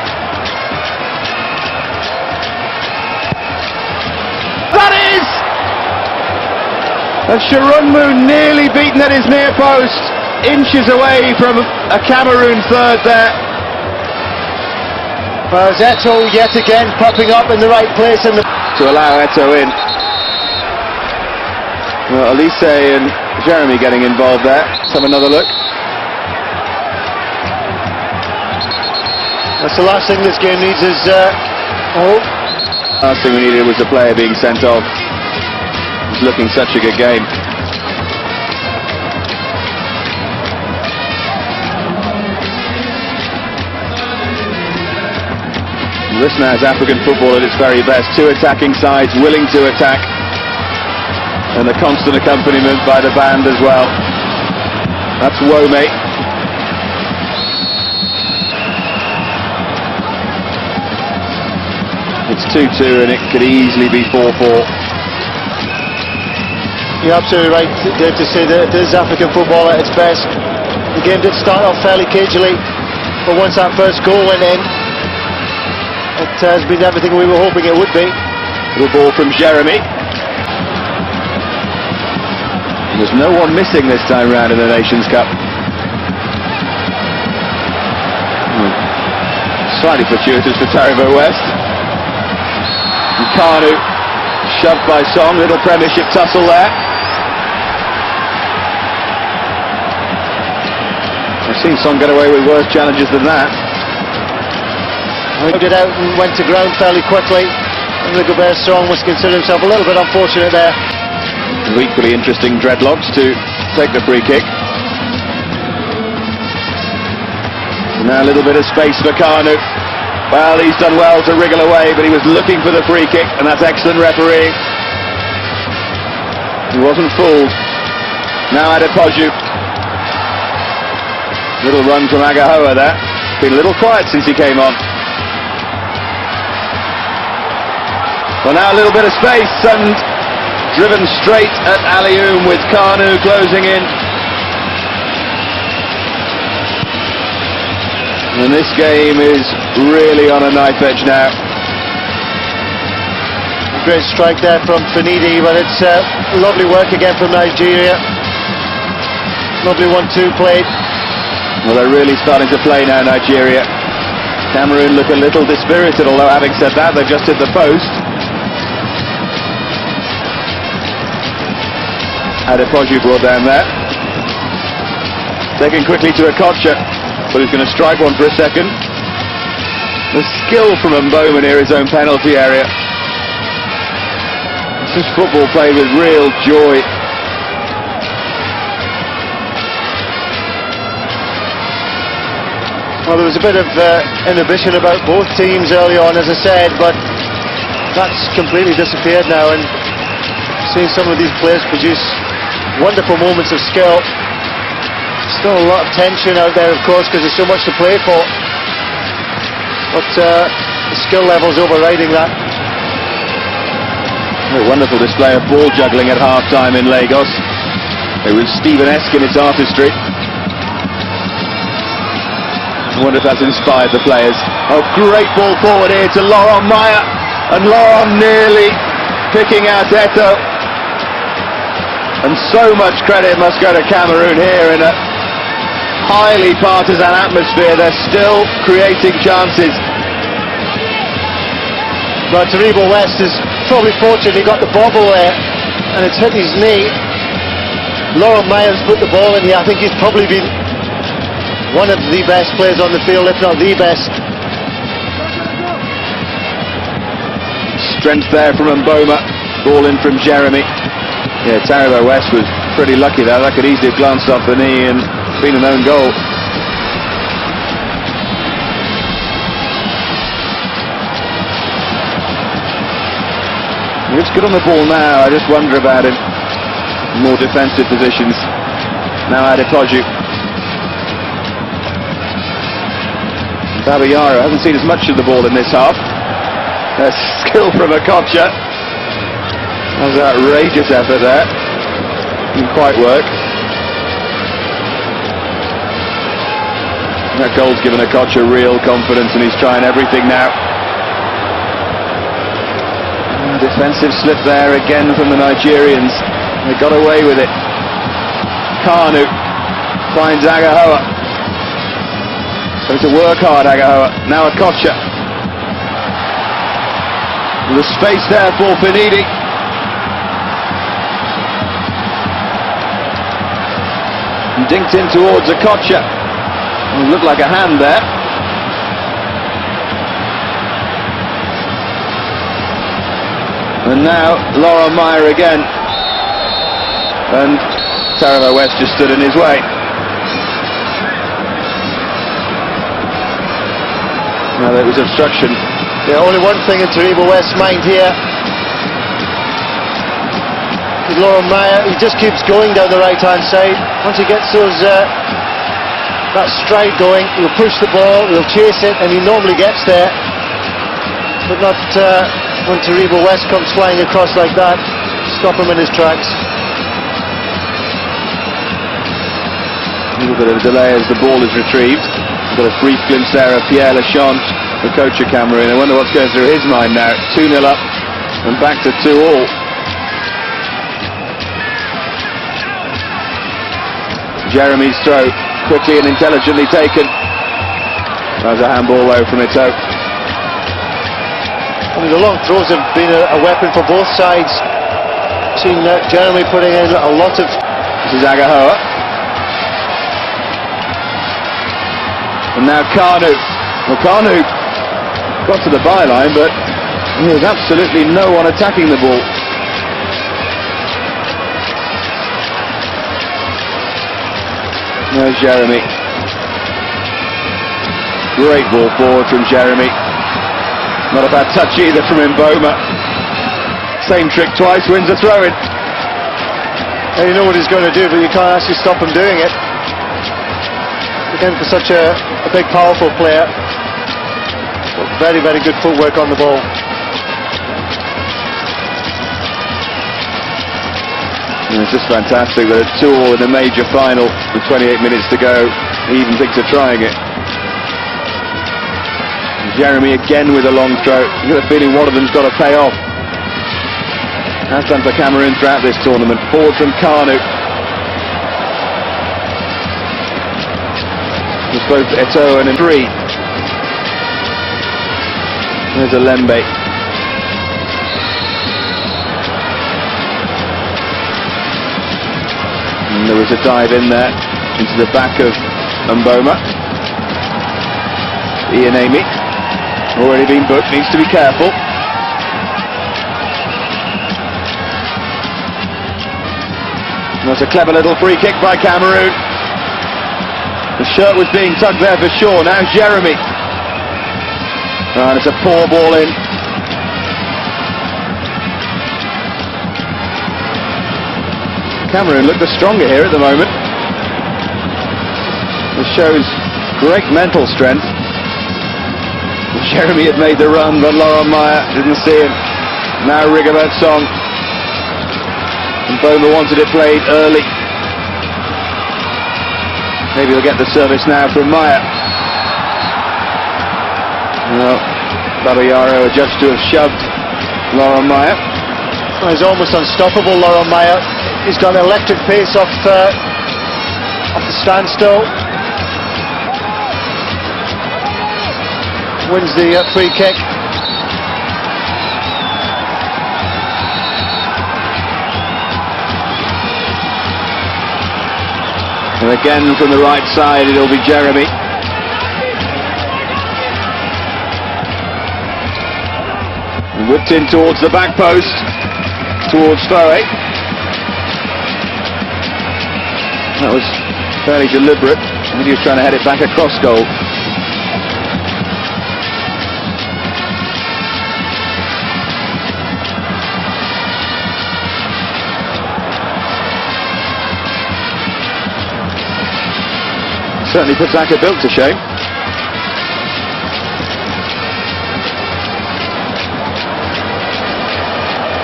And Sharunmu nearly beaten at his near post, inches away from a Cameroon third there. Well, Eto yet again popping up in the right place in the to allow Eto in. Well, Elise and Jeremy getting involved there. Let's have another look. That's the last thing this game needs is Last thing we needed was a player being sent off. It's looking such a good game. This now is African football at its very best. Two attacking sides willing to attack, and the constant accompaniment by the band as well. That's Wome. It's 2-2 and it could easily be 4-4. You're absolutely right, Dave, to say that it is African football at its best. The game did start off fairly cagily, but once that first goal went in, it has been everything we were hoping it would be. Little ball from Jeremy. There's no one missing this time round in the Nations Cup. Slightly fortuitous for Taribo West. And Kanu shoved by Song. Little Premiership tussle there. I've seen Song get away with worse challenges than that. Moved it out and went to ground fairly quickly. And Rigobert Song was considering himself a little bit unfortunate there. Equally interesting dreadlocks to take the free kick. Now a little bit of space for Kanu. Well, he's done well to wriggle away, but he was looking for the free kick, and that's excellent refereeing. He wasn't fooled. Now Adepoju. Little run from Agahoa there. Been a little quiet since he came on. Well, now a little bit of space, and driven straight at Alioum with Kanu closing in. And this game is really on a knife edge now. Great strike there from Finidi, but it's lovely work again from Nigeria. Lovely 1-2 played. Well, they're really starting to play now, Nigeria. Cameroon look a little dispirited, although having said that, they've just hit the post. Adepoju brought down there. Taken quickly to Okocha, but he's going to strike one for a second. The skill from Mboma near his own penalty area. This is football played with real joy. Well, there was a bit of inhibition about both teams early on, as I said, but that's completely disappeared now, and seeing some of these players produce wonderful moments of skill. Still a lot of tension out there, of course, because there's so much to play for. But the skill level's overriding that. A wonderful display of ball juggling at half-time in Lagos. It was Stephen-esque in its artistry. I wonder if that's inspired the players. Oh, great ball forward here to Laurent Maya. And Laurent nearly picking out Eto. And so much credit must go to Cameroon here in a highly partisan atmosphere. They're still creating chances. But Taribo West is probably fortunate he got the bobble there, and it's hit his knee. Laurent Maya's put the ball in here. I think he's probably been one of the best players on the field, if not the best. Strength there from Mboma. Ball in from Jeremy. Yeah, Taribo West was pretty lucky there. That could easily have glanced off the knee and been an own goal. He's good on the ball now. I just wonder about him. More defensive positions. Now Adepoju. Babayaro hasn't seen as much of the ball in this half. That's skill from Okocha. That was an outrageous effort there. Didn't quite work. That goal's given Okocha real confidence, and he's trying everything now. Defensive slip there again from the Nigerians. They got away with it. Kanu finds Agahoa. So to work hard, Agahoa. Now Okocha. With a space there for Finidi. Dinked in towards Okocha. It looked like a hand there. And now Laurent Meyer again. And Taribo West just stood in his way. Now there was obstruction. Yeah, only one thing in Taribo West's mind here. Laurent Meyer, he just keeps going down the right-hand side. Once he gets those that stride going, he'll push the ball, he'll chase it, and he normally gets there. But not when Taribo West comes flying across like that. Stop him in his tracks. A little bit of a delay as the ball is retrieved. We've got a brief glimpse there of Pierre Lachant, the coach of Cameroon. I wonder what's going through his mind now. 2-0 up and back to 2-all. Jeremy's throw, quickly and intelligently taken. There's a handball away from Ito. I mean, the long throws have been a weapon for both sides. Seen Jeremy putting in a lot of... This is Agahoa. And now Kanu. Well, Kanu got to the byline, but there's absolutely no one attacking the ball. There's Jeremy. Great ball forward from Jeremy. Not a bad touch either from Mboma. Same trick twice, wins a throw-in. Now you know what he's going to do, but you can't actually stop him doing it. Again, for such a big, powerful player. Very, very good footwork on the ball. And it's just fantastic that at 2-all in a major final with 28 minutes to go, he even thinks of trying it. Jeremy again with a long throw. You get a feeling one of them's got to pay off. Has done for Cameroon throughout this tournament. Forward from Kanu. It's both Eto'o and Ndri. There's a Lembe. And there was a dive in there into the back of Mboma. Ian Amy, already been booked, needs to be careful. And that's a clever little free kick by Cameroon. The shirt was being tugged there for sure. Now Jeremy. And it's a poor ball in. Cameroon look the stronger here at the moment. This shows great mental strength. Jeremy had made the run, but Laurent Meyer didn't see him. Now Rigobert Song. And Mboma wanted it played early. Maybe he'll get the service now from Meyer. Well, Babayaro adjudged to have shoved Laurent Meyer. Well, he's almost unstoppable, Laurent Meyer. He's got electric pace off the standstill. Wins the free kick. And again from the right side it'll be Jeremy. And whipped in towards the back post, towards Foe. That was fairly deliberate. I think he was trying to head it back across goal. Certainly puts Akabilk to shame.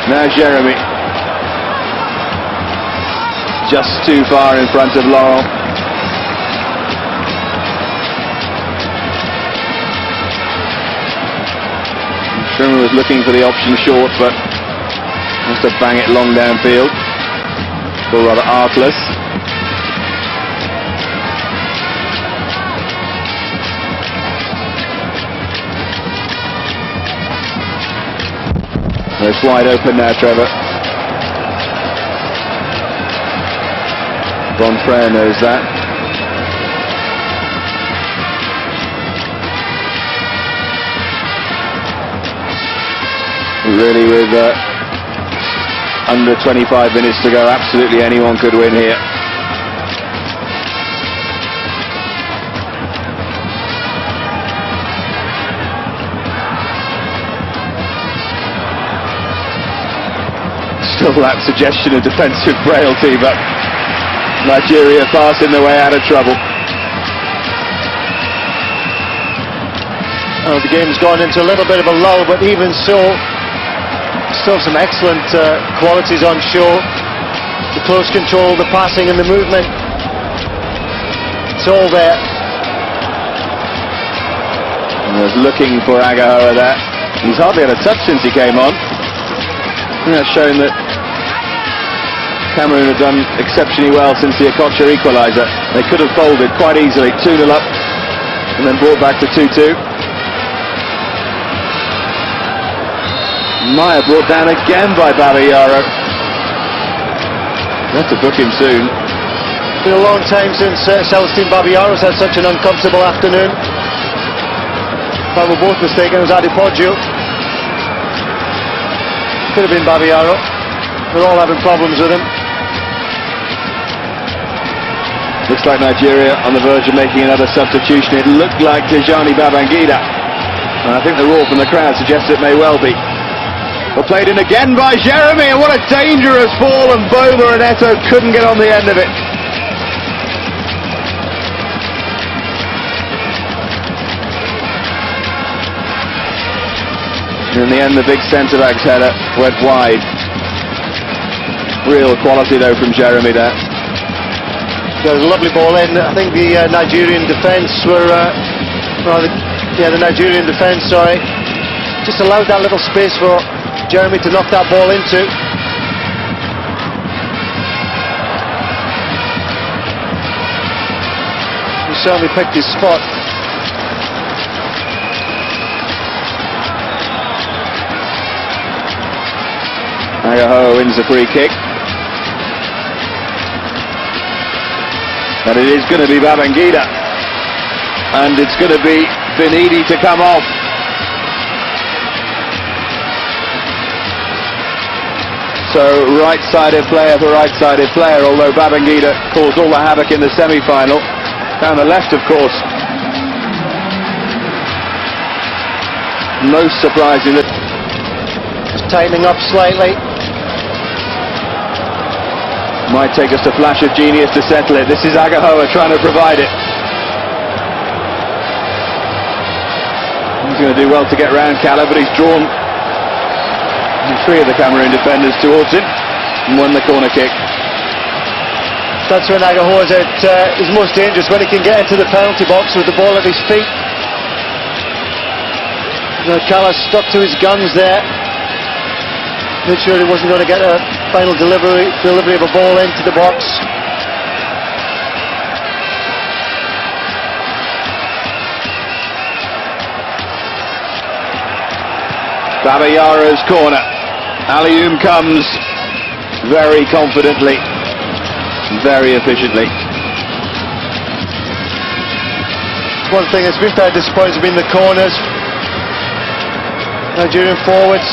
Now Jeremy. Just too far in front of Laurent. Sherman was looking for the option short, but has to bang it long downfield. or rather artless. It's wide open now, Trevor. Bonfrere knows that. Really, with under 25 minutes to go, absolutely anyone could win here. Still that suggestion of defensive frailty, but Nigeria passing their way out of trouble. Oh, the game's gone into a little bit of a lull, but even so, still some excellent qualities on show. The close control, the passing and the movement, it's all there. And was looking for Agahoa there. He's hardly had a touch since he came on. I think that's shown that Cameroon have done exceptionally well since the Okocha equaliser. They could have folded quite easily, 2-0 up, and then brought back to 2-2. Maya brought down again by Babayaro. They have to book him soon. It's been a long time since Celestine Babayaro's had such an uncomfortable afternoon. If I were both mistaken, it was Adepoju. Could have been Babayaro. We're all having problems with him. Looks like Nigeria on the verge of making another substitution. It looked like Tijani Babangida, and I think the roar from the crowd suggests it may well be. But played in again by Jeremy, and what a dangerous ball, and Bova and Eto couldn't get on the end of it. In the end, the big centre-back's header went wide. Real quality though from Jeremy there. There was a lovely ball in. I think the Nigerian defence were, the Nigerian defence, sorry, just allowed that little space for Jeremy to knock that ball into. He certainly picked his spot. Agahoa wins the free kick. And it is going to be Babangida. And it's going to be Benidi to come off. So right-sided player for right-sided player, although Babangida caused all the havoc in the semi-final. Down the left, of course. Most surprising that... Just tightening up slightly. Might take us a flash of genius to settle it. This is Agahoa trying to provide it. He's going to do well to get round Kala, but he's drawn three of the Cameroon defenders towards him and won the corner kick. That's when Agahoa is at his most dangerous, when he can get into the penalty box with the ball at his feet. Kala stuck to his guns there. Made sure he wasn't going to get a final delivery of a ball into the box. Babayaro's corner. Alioum comes very confidently, very efficiently. One thing that's been very disappointing has been the corners. Nigerian forwards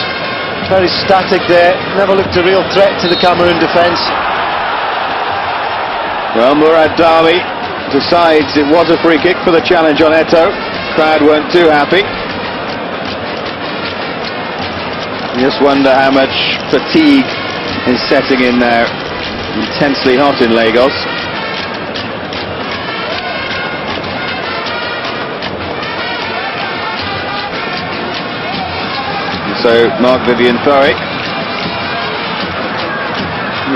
very static there, never looked a real threat to the Cameroon defence. Well, Murad Dami decides it was a free kick for the challenge on Eto. Crowd weren't too happy. You just wonder how much fatigue is setting in there. Intensely hot in Lagos. So Mark Vivian Thory.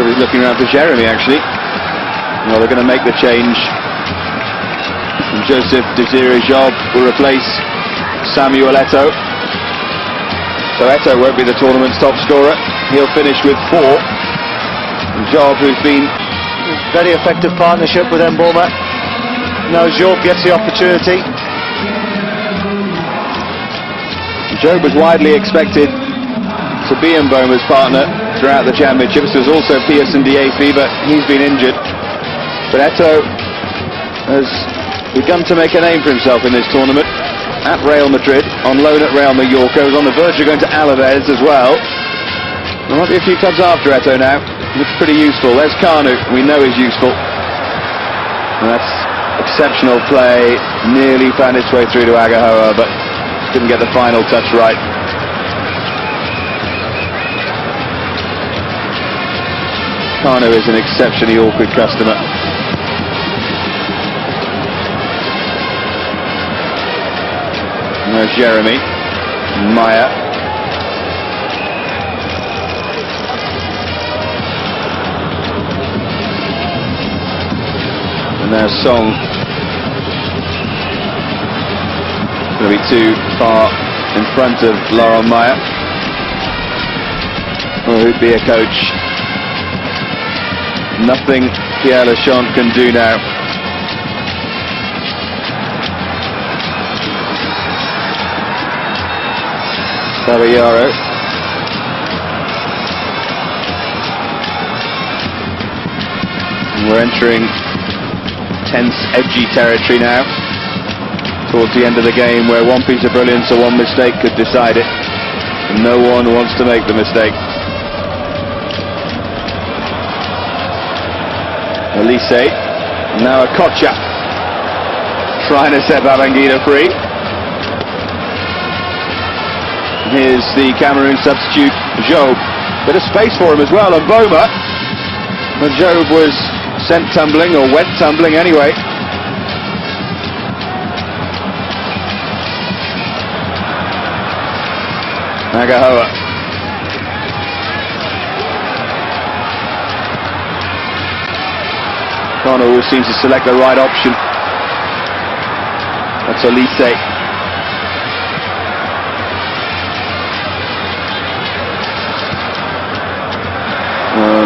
Really looking around for Jeremy actually. Well, they're going to make the change. And Joseph Desire Job will replace Samuel Eto. So Eto won't be the tournament's top scorer. He'll finish with 4. Job, who's been very effective partnership with Mboma. Now Job gets the opportunity. Job was widely expected to be Mboma's partner throughout the championships. There was also Pearson Diafi, but he's been injured. But Eto'o has begun to make a name for himself in this tournament. At Real Madrid, on loan at Real Mallorca, was on the verge of going to Alaves as well. There might be a few clubs after Eto'o now. Looks pretty useful. There's Kanu, we know is useful. And that's exceptional play. Nearly found its way through to Agahoa, but didn't get the final touch right. Kanu is an exceptionally awkward customer. There's Jeremy, Maya. And there's Song. Going to be too far in front of Laurent Maya. Or who'd be a coach. Nothing Pierre Lachant can do now. Caballero. We're entering tense, edgy territory now, towards the end of the game, where one piece of brilliance or one mistake could decide it. And no one wants to make the mistake. Elise, now Okocha, trying to set Babangida free. Here's the Cameroon substitute, Job. Bit of space for him as well, and Mboma. But Job was sent tumbling, or went tumbling anyway. Agahoa. Connor always seems to select the right option. That's Elise.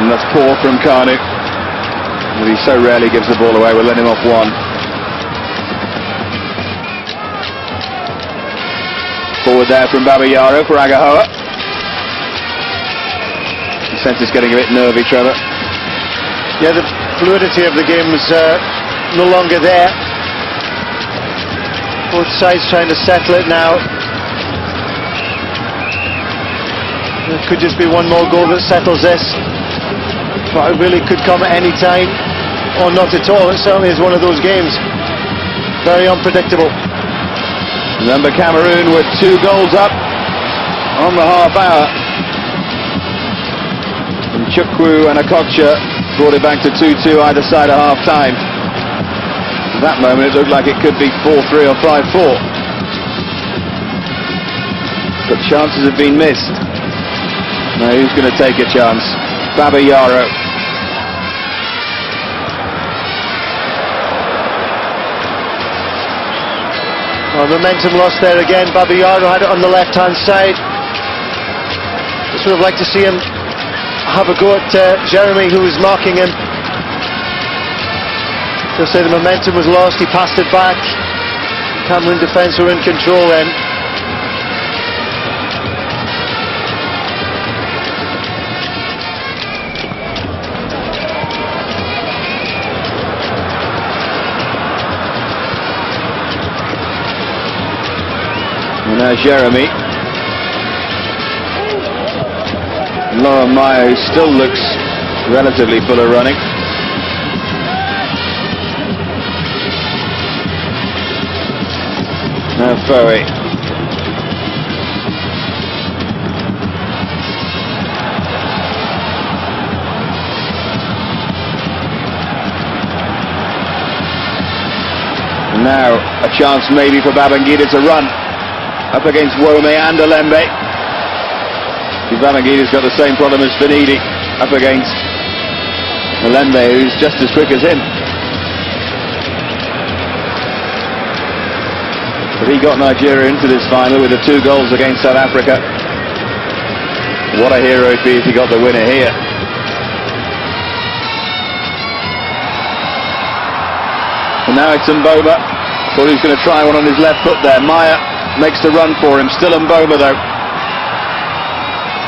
That's poor from Kanu. He so rarely gives the ball away. We'll let him off one. Forward there from Babayaro for Agahoa. The sense it's getting a bit nervy, Trevor. Yeah, the fluidity of the game was no longer there. Both sides trying to settle it now. It could just be one more goal that settles this. But it really could come at any time, or not at all. It certainly is one of those games. Very unpredictable. Remember, Cameroon with 2 goals up on the half hour. And Chukwu and Okocha brought it back to 2-2 either side of half time. At that moment it looked like it could be 4-3 or 5-4. But chances have been missed. Now who's going to take a chance? Babayaro. Well, momentum lost there again. Babayaro had it on the left-hand side. Just would have liked to see him have a go at Jeremy, who was marking him. Just say the momentum was lost. He passed it back. Cameroon defence were in control then. Now Jeremy. Laurent Maya, who still looks relatively full of running. Now Foe. Now a chance maybe for Babangida to run. Up against Wome and Alembe. Babangida's got the same problem as Benidi. Up against Alembe, who's just as quick as him. But he got Nigeria into this final with the 2 goals against South Africa. What a hero it'd be if he got the winner here. Now it's Mboma. Thought he was going to try one on his left foot there. Maya makes the run for him. Still Mboma though.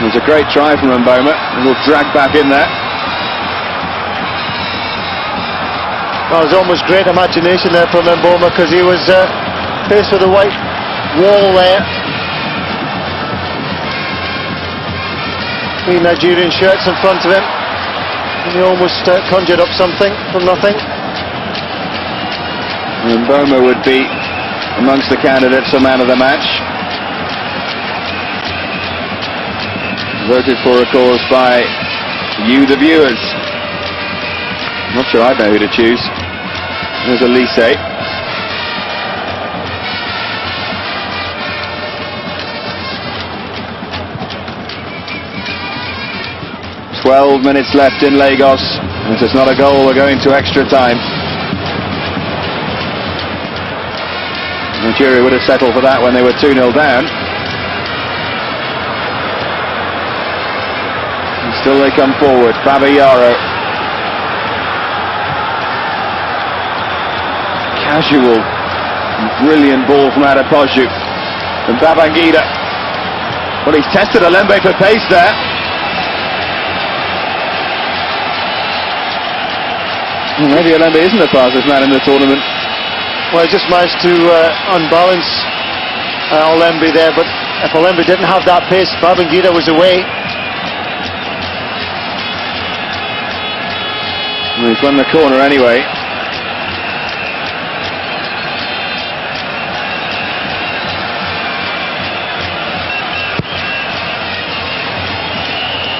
It was a great try from Mboma. A little drag back in there. Well, it was almost great imagination there from Mboma, because he was faced with a white wall there. 3 Nigerian shirts in front of him, and he almost conjured up something from nothing. Mboma would be amongst the candidates for man of the match. Voted for, of course, by you, the viewers. Not sure I know who to choose. There's Elise. 12 minutes left in Lagos. If it's not a goal, we're going to extra time. Nigeria would have settled for that when they were 2-0 down. And still they come forward. Babayaro. Casual, brilliant ball from Adepoju. And Babangida. Well, he's tested Alembe for pace there. Well, maybe Alembe isn't the fastest man in the tournament. Well, he just managed to unbalance Alembe there, but if Alembe didn't have that pace, Babangida was away. Well, he's won the corner anyway.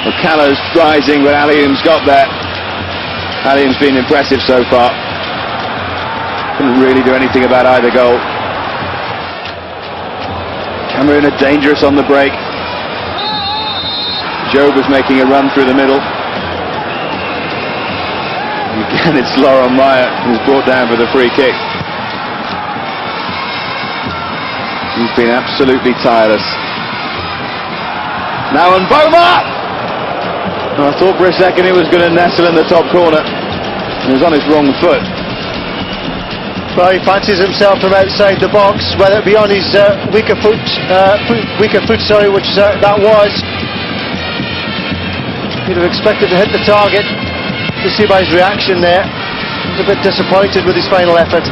Well, Callow's rising, but Alioum's got there. Alioum's been impressive so far. Couldn't really do anything about either goal. Cameroon are dangerous on the break. Job was making a run through the middle. Again, it's Laurent Maya who's brought down for the free kick. He's been absolutely tireless. Now Mboma! I thought for a second he was going to nestle in the top corner. He was on his wrong foot. Well, he fancies himself from outside the box, whether it be on his weaker foot, which that was. He'd have expected to hit the target. To see by his reaction there, he's a bit disappointed with his final effort.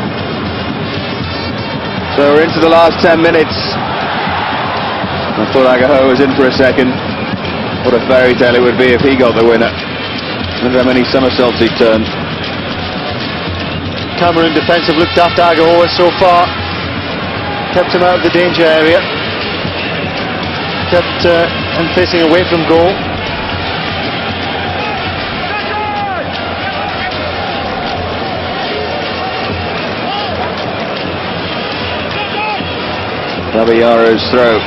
So we're into the last 10 minutes. I thought Agaho was in for a second. What a fairy tale it would be if he got the winner. I wonder how many somersaults he turned. Cameroon defence have looked after Agaho so far. Kept him out of the danger area. Kept him facing away from goal. Babayaro's throw.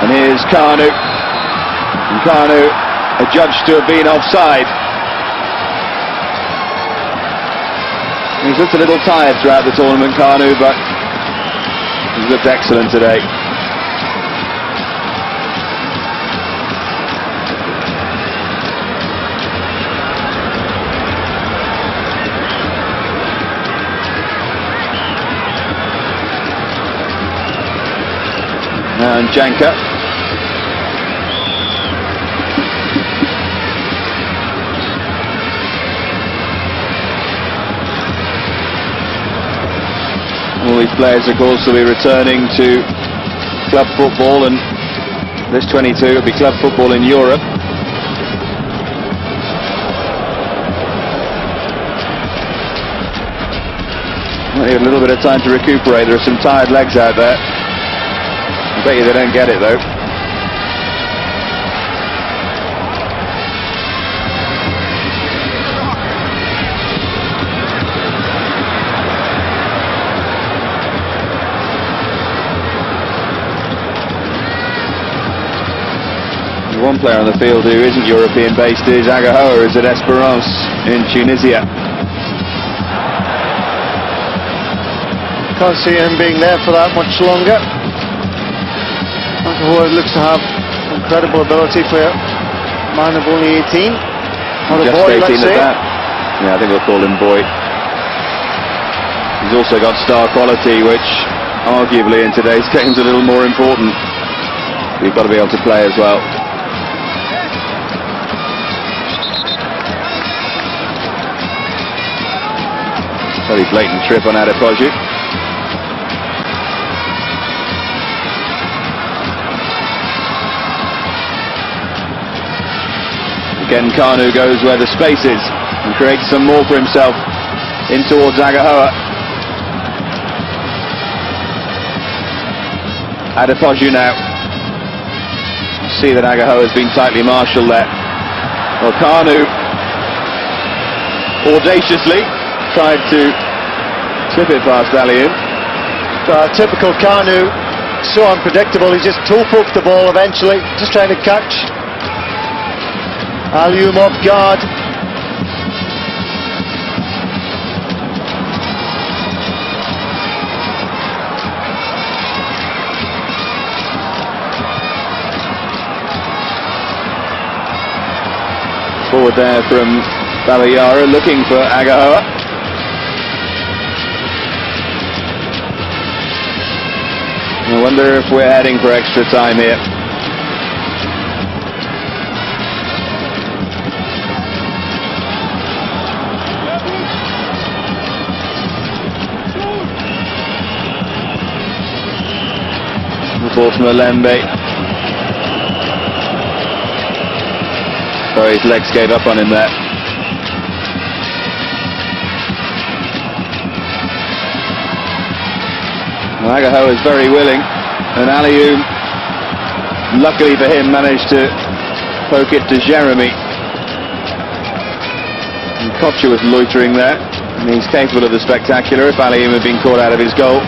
And here's Kanu. And Kanu adjudged to have been offside. He's looked a little tired throughout the tournament, Kanu, but he's looked excellent today. Now Njanka. All these players, of course, will be returning to club football, and this 22 will be club football in Europe. Well, you have a little bit of time to recuperate. There are some tired legs out there. I bet you they don't get it, though. One player on the field who isn't European based is Agaho, who's at Esperance in Tunisia. Can't see him being there for that much longer. Agaho looks to have incredible ability for man of only 18. Or a Just boy, 18 let's at say. that. Yeah, I think we'll call him boy. He's also got star quality, which arguably in today's game's a little more important. You've got to be able to play as well. Very blatant trip on Adepoju. Again, Kanu goes where the space is and creates some more for himself in towards Agahoa. Adepoju now. See that Agahoa has been tightly marshalled there. Well, Kanu audaciously tried to slip it past Aliou. Typical Kanu, so unpredictable. He just toe-poked the ball eventually, just trying to catch Aliou off guard. Forward there from Babayara, looking for Agahoa. I wonder if we're heading for extra time here. The ball from Alembe. Oh, his legs gave up on him there. Agahoa is very willing, and Aliou, luckily for him, managed to poke it to Jeremy. And Okocha was loitering there, and he's capable of the spectacular if Aliou had been caught out of his goal.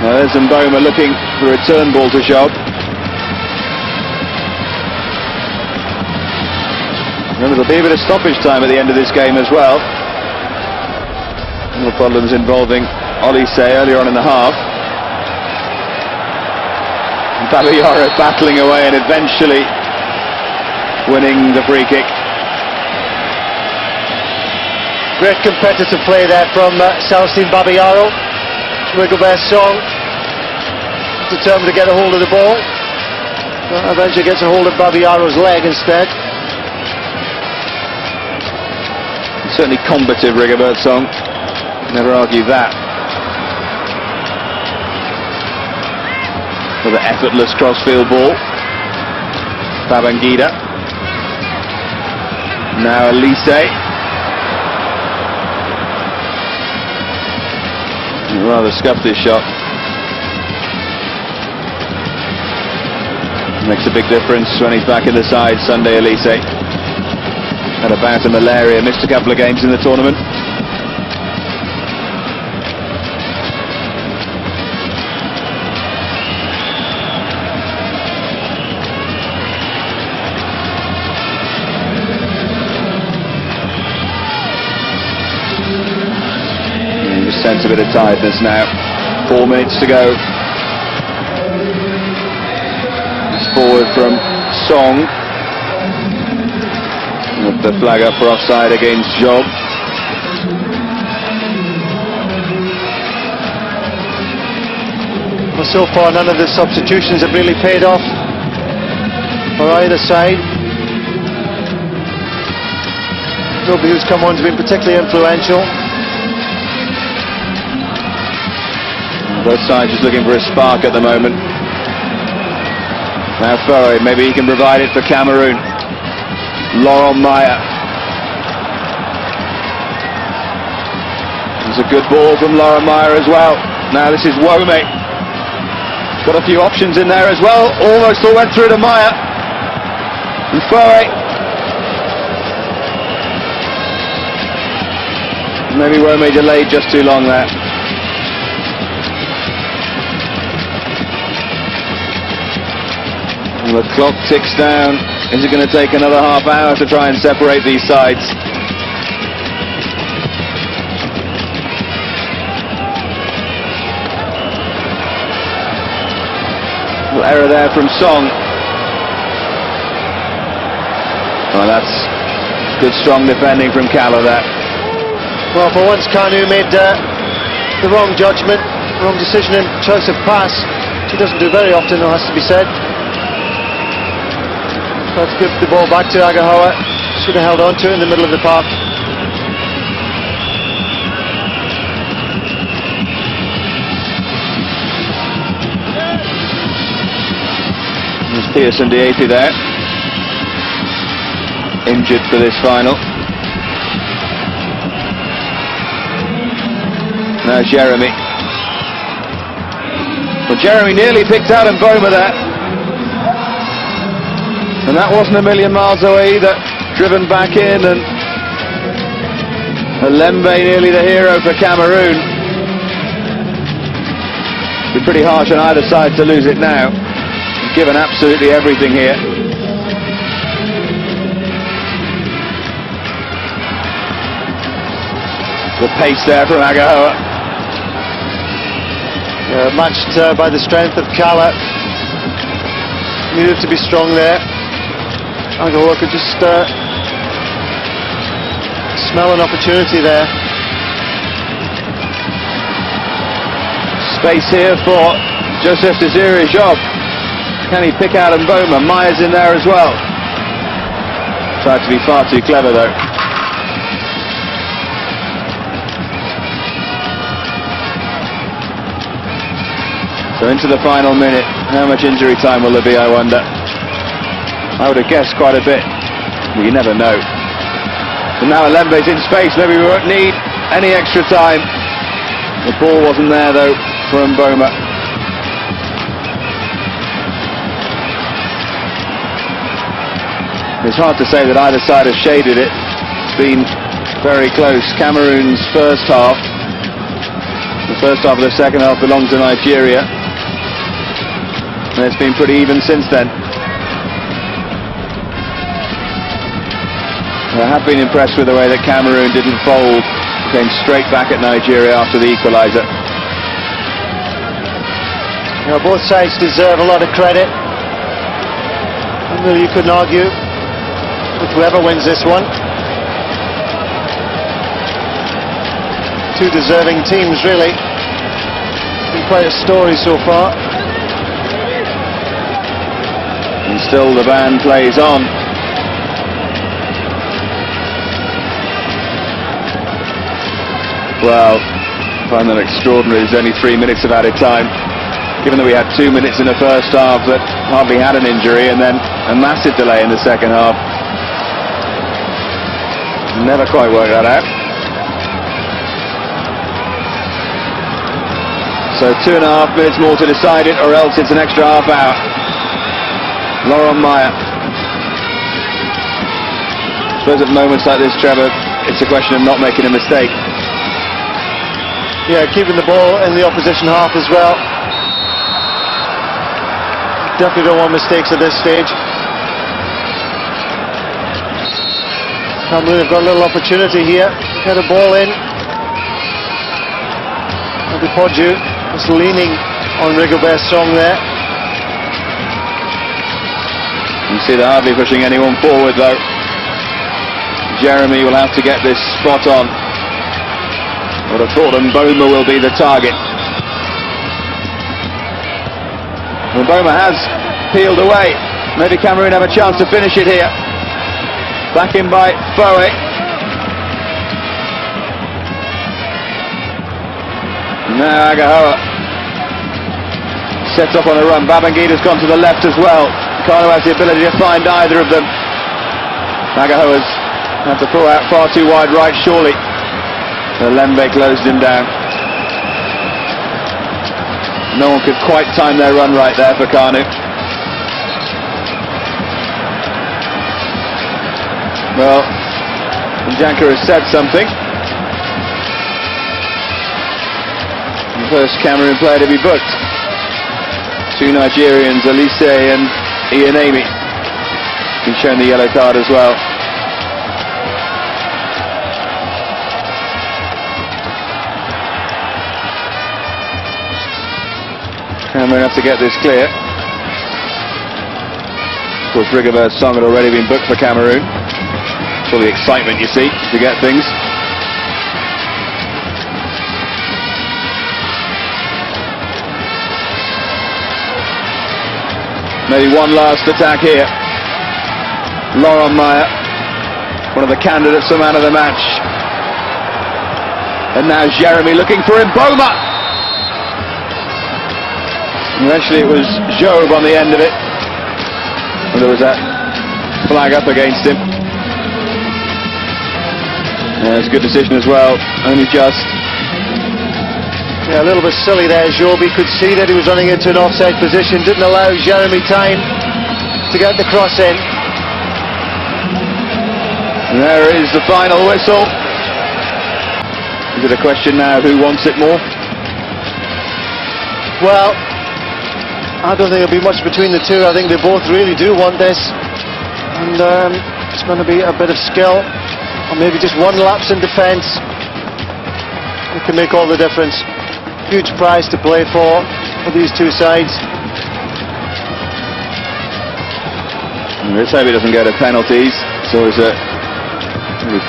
Now there's Mboma looking for a return ball to Job. Remember, there'll be a bit of stoppage time at the end of this game as well. No problems involving Olise earlier on in the half. Babayara battling away and eventually winning the free kick. Great competitive play there from Celestine Babayaro. Rigobert's song, determined to get a hold of the ball. But eventually gets a hold of Babayaro's leg instead. Certainly combative, Rigobert song. Never argue that. With an effortless crossfield ball. Babangida. Now Olise. Rather scuffed his shot. Makes a big difference when he's back in the side, Sunday Olise. Had a bout of malaria, missed a couple of games in the tournament. Just sense a bit of tiredness now. 4 minutes to go. Forward from Song. With the flag up for offside against Job. Well, so far none of the substitutions have really paid off for either side. Nobody who's come on has been particularly influential. Both sides just looking for a spark at the moment. Now Foe, maybe he can provide it for Cameroon. Laurent Meyer. There's a good ball from Laurent Meyer as well. Now this is Wome. Got a few options in there as well. Almost all went through to Meyer. And Foe. Maybe Wome delayed just too long there. And the clock ticks down. Is it going to take another half hour to try and separate these sides? Little error there from Song. Well, that's good strong defending from Kala there. Well, for once Kanu made the wrong judgment, wrong decision in choice of pass. He doesn't do very often, it has to be said. Let's give the ball back to Agahoa. Should have held on to it in the middle of the park. There's Pearson Diapi there, injured for this final. Now Jeremy. Well, Jeremy nearly picked out Mboma there. And that wasn't a million miles away either. Driven back in, and Lembe nearly the hero for Cameroon. Be pretty harsh on either side to lose it now. Given absolutely everything here. The pace there from Agahoa. Matched by the strength of Kala. Needed to be strong there. Agahoa could just smell an opportunity there. Space here for Joseph Desiree Job. Can he pick out Mboma? Myers in there as well. Tried to be far too clever though. So into the final minute. How much injury time will there be, I wonder? I would have guessed quite a bit. Well, you never know. And now Lembe's in space. Maybe we won't need any extra time. The ball wasn't there though for Mboma. It's hard to say that either side has shaded it. It's been very close. Cameroon's first half, the first half of the second half belongs to Nigeria, and it's been pretty even since then. I have been impressed with the way that Cameroon didn't fold, came straight back at Nigeria after the equaliser. You know, both sides deserve a lot of credit. Really, you couldn't argue with whoever wins this one. Two deserving teams, really. It's been quite a story so far. And still the band plays on. Well, I find that extraordinary. There's only 3 minutes of added time. Given that we had 2 minutes in the first half that hardly had an injury, and then a massive delay in the second half. Never quite worked that out. So 2.5 minutes more to decide it, or else it's an extra half hour. Laurent Meyer. I suppose at moments like this, Trevor, it's a question of not making a mistake. Yeah, keeping the ball in the opposition half as well. Definitely don't want mistakes at this stage. Cameroon have got a little opportunity here. Get a ball in. Okocha is leaning on Rigobert Song there. You see they're hardly pushing anyone forward though. Jeremy will have to get this spot on. I would have thought Mboma will be the target. Mboma has peeled away. Maybe Cameroon have a chance to finish it here. Back in by Foe. Now Agahoa sets up on a run. Babangida's gone to the left as well. Kano has the ability to find either of them. Agahoa's had to throw out far too wide right, surely. Lembe closed him down. No one could quite time their run right there for Kanu. Well, Janka has said something. The first Cameroon player to be booked. Two Nigerians, Elise and Ian Amy, been shown the yellow card as well. Cameroon have to get this clear. course, Rigobert's song had already been booked for Cameroon. It's all the excitement you see to get things. Maybe one last attack here. Laurent Meyer, one of the candidates for man of the match. And now Jeremy looking for Mboma. Eventually it was Job on the end of it. And there was that flag up against him. Yeah, it's a good decision as well, only just. Yeah, a little bit silly there, Job. He could see that he was running into an offside position, didn't allow Jeremy time to get the cross in. And there is the final whistle. Is it a question now who wants it more? Well, I don't think there'll be much between the two. I think they both really do want this. And it's going to be a bit of skill, or maybe just one lapse in defence. It can make all the difference. Huge prize to play for these two sides. And let's hope he doesn't go to penalties. It's always a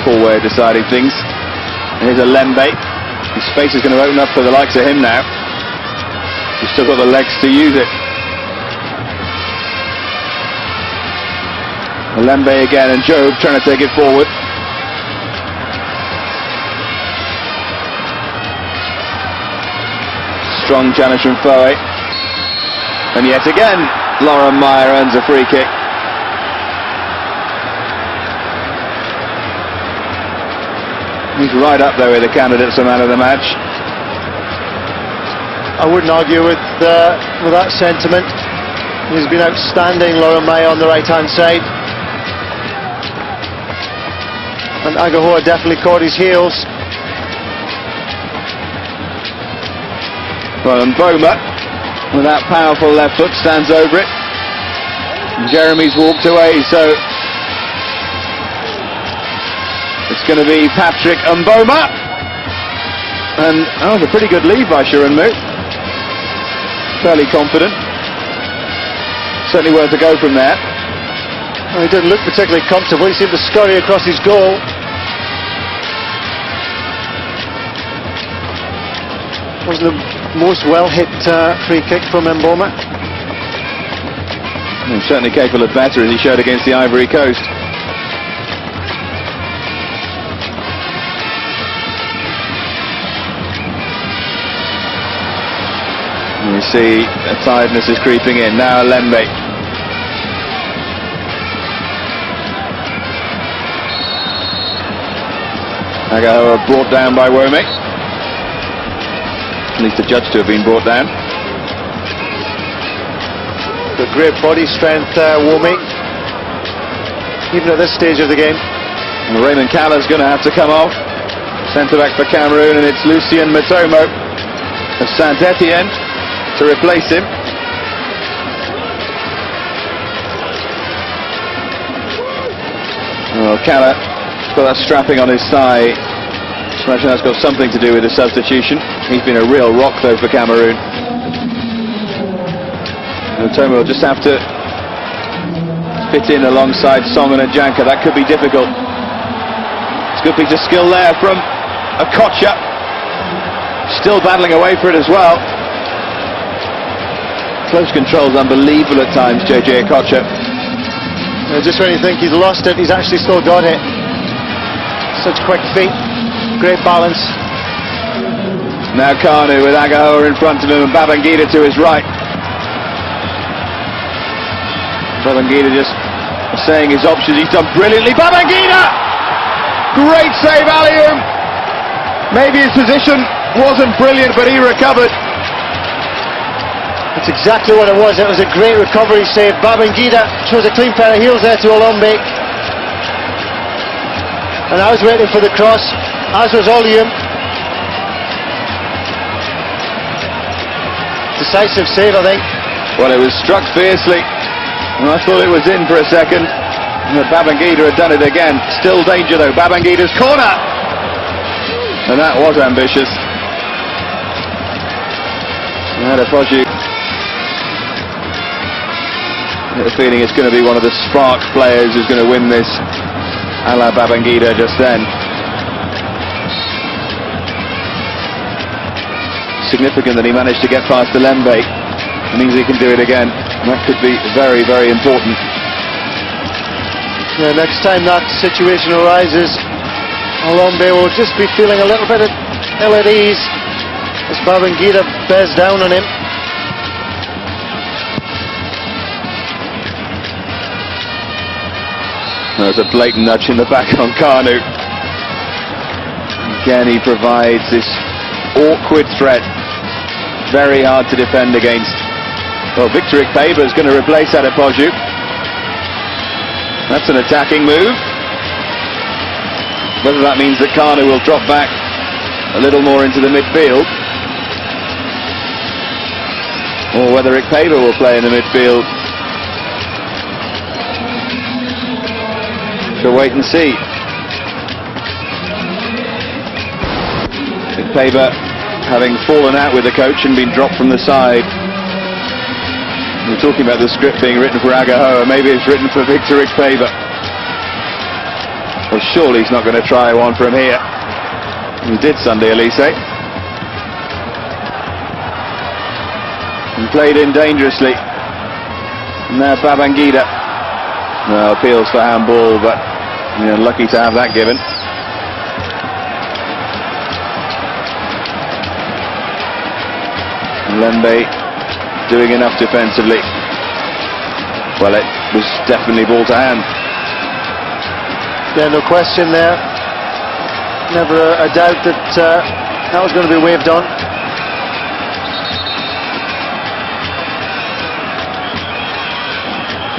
poor way of deciding things. And here's a Lembe. His space is going to open up for the likes of him now. He's still got the legs to use it. Lembe again, and Job trying to take it forward. Strong challenge from Foe. And yet again, Laurent Meyer earns a free kick. He's right up there with the candidates for man of the match. I wouldn't argue with that sentiment. He's been outstanding, Laurent Meyer, on the right-hand side. And Agahoa definitely caught his heels. Well, and Mboma, with that powerful left foot, stands over it. Jeremy's walked away, so it's going to be Patrick Mboma. And that was a pretty good lead by Shiranmu. Fairly confident. Certainly worth a go from there. Well, he didn't look particularly comfortable. He seemed to scurry across his goal. Wasn't the most well-hit free kick from Mboma. He's certainly capable of better, as he showed against the Ivory Coast. You see a tiredness is creeping in. Now Lembe. Agahoa brought down by Wome. At least adjudged to have been brought down. Got great body strength, Wome, even at this stage of the game. And Raymond Caller's going to have to come off. Centre back for Cameroon, and it's Lucien Matomo of Saint-Etienne to replace him. Well, Caller got that strapping on his thigh. I imagine that's got something to do with the substitution. He's been a real rock though for Cameroon. And Tomo will just have to fit in alongside Song and Ajanka. That could be difficult. It's a good piece of skill there from Okocha. Still battling away for it as well. Close control's unbelievable at times, JJ Okocha. Just when you think he's lost it, he's actually still got it. Such quick feet. Great balance. Now Kanu with Agahoa in front of him and Babangida to his right. Babangida just saying his options. He's done brilliantly. Babangida! Great save, Alium. Maybe his position wasn't brilliant, but he recovered. That's exactly what it was. It was a great recovery save. Babangida shows a clean pair of heels there to Olombe. And I was waiting for the cross, as was Olium. Decisive save, I think. Well, it was struck fiercely, and I thought it was in for a second. And Babangida had done it again. Still danger though. Babangida's corner, and that was ambitious. I have a feeling it's going to be one of the spark players who's going to win this, a la Babangida just then. Significant that he managed to get past Lembe. It means he can do it again. That could be very, very important. Yeah, next time that situation arises, Lembe will just be feeling a little bit ill at ease as Babangida bears down on him. There's a blatant nudge in the back on Kanu. Again, he provides this awkward threat. Very hard to defend against. Well, Victor Ikpeba is going to replace Adepoju. That's an attacking move. Whether that means that Kanu will drop back a little more into the midfield, or whether Ikpeba will play in the midfield, so wait and see. Ikpeba having fallen out with the coach and been dropped from the side. We're talking about the script being written for Agahoa, maybe it's written for Victor Ikpeba. Well, surely he's not going to try one from here. He did Sunday, Elise. And played in dangerously. And now Babangida. No, appeals for handball, but lucky to have that given. Lembe doing enough defensively. Well, it was definitely ball to hand. Yeah, no question there. Never a doubt that that was going to be waved on.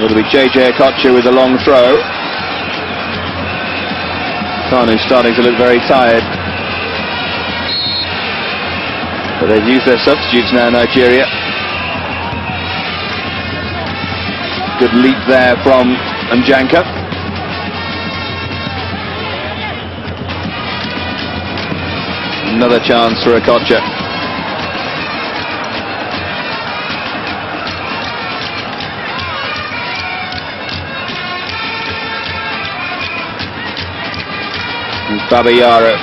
It'll be JJ Okocha with a long throw. Kanu's starting to look very tired. But they've used their substitutes now, Nigeria. Good leap there from Njanka. Another chance for Okocha. And Babayaro.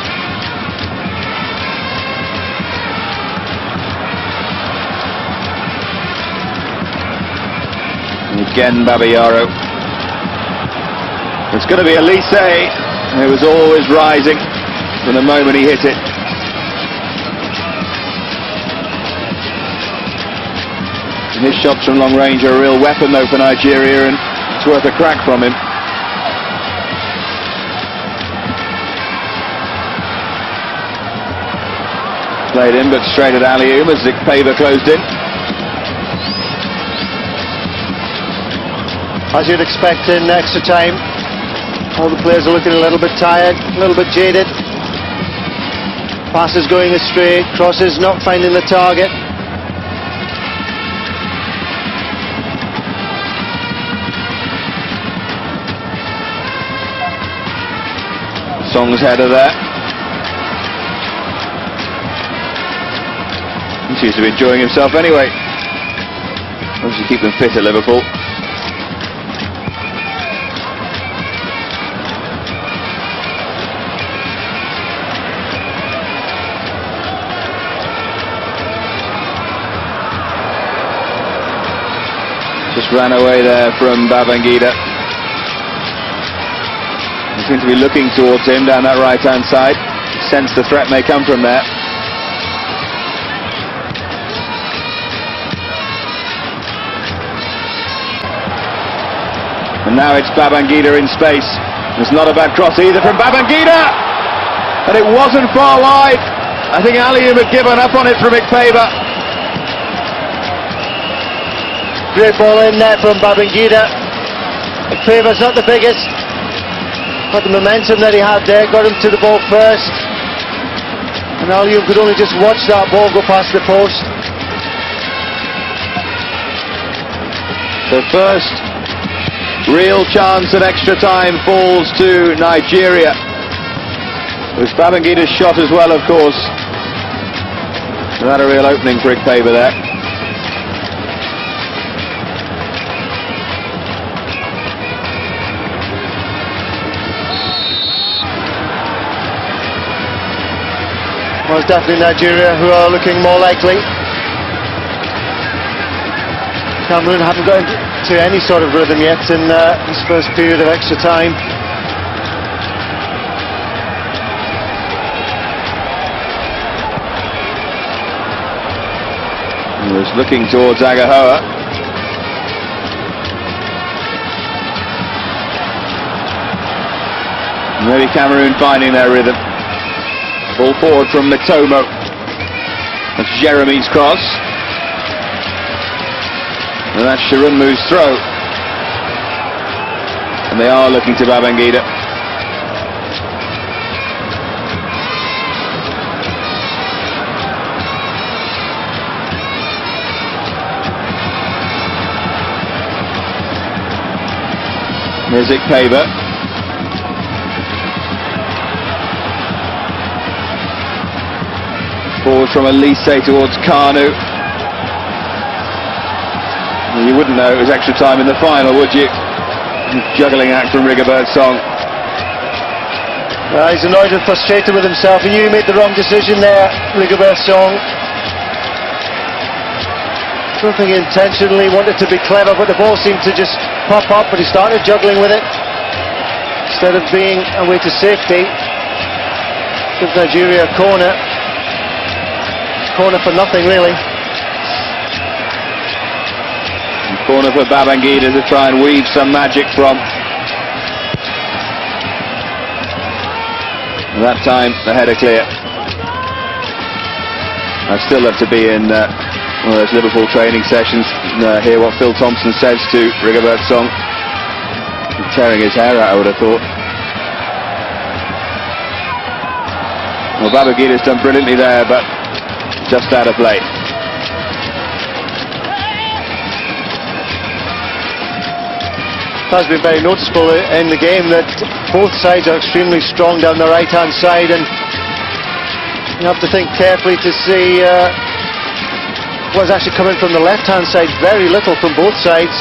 Again Babayaro. It's going to be Elise, who was always rising from the moment he hit it. And his shots from long range are a real weapon though for Nigeria, and it's worth a crack from him. Played in, but straight at alley-oop as Ikpeba closed in. As you'd expect in extra time, all the players are looking a little bit tired, a little bit jaded. Passes going astray, crosses not finding the target. Song's header there. He seems to be enjoying himself anyway. Obviously keep them fit at Liverpool. Just ran away there from Babangida. They seem to be looking towards him down that right-hand side. Sense the threat may come from there. And now it's Babangida in space. It's not a bad cross either from Babangida! And it wasn't far wide. I think Alium had given up on it from Ikpeba. Great ball in there from Babangida. Ikpeba's not the biggest, but the momentum that he had there got him to the ball first. And Alium could only just watch that ball go past the post. The first real chance at extra time falls to Nigeria. It was Babangida's shot as well, of course. Not a real opening for Ikpeba there. Well, it's definitely Nigeria who are looking more likely. Cameroon haven't got into any sort of rhythm yet in this first period of extra time. He was looking towards Agahoa. Maybe Cameroon finding their rhythm. Ball forward from Mitomo. That's Jeremy's cross. And that's Shirunmu's throw. And they are looking to Babangida. Nizik Paver. Forward from Elise towards Kanu. You wouldn't know it was extra time in the final, would you? Juggling act from Rigobert Song. He's annoyed and frustrated with himself. He knew he made the wrong decision there, Rigobert Song. I don't think he intentionally wanted to be clever, but the ball seemed to just pop up, but he started juggling with it. Instead of being away to safety, gives Nigeria a corner. Corner for nothing, really. Corner for Babangida to try and weave some magic from. And that time, the header clear. I'd still love to be in one of those Liverpool training sessions and hear what Phil Thompson says to Rigobert Song. He's tearing his hair out, I would have thought. Well, Babangida's done brilliantly there, but just out of play. It has been very noticeable in the game that both sides are extremely strong down the right-hand side, and you have to think carefully to see what's actually coming from the left-hand side. Very little from both sides.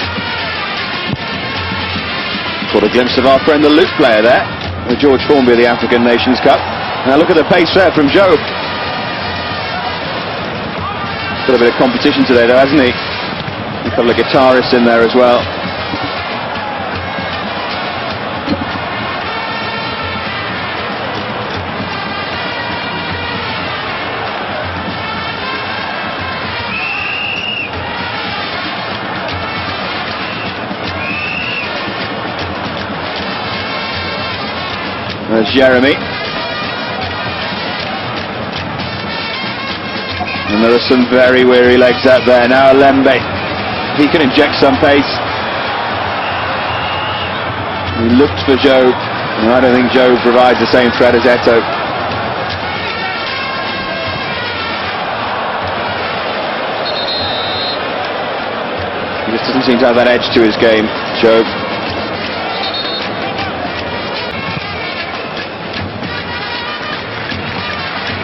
Caught a glimpse of our friend the Luke player there, the George Formby of the African Nations Cup. Now look at the pace there from Joe. Got a bit of competition today though, hasn't he? A couple of guitarists in there as well. There's Jeremy. And there are some very weary legs out there. Now Lembe. He can inject some pace. He looked for Joe. And I don't think Joe provides the same threat as Eto. He just doesn't seem to have that edge to his game, Joe.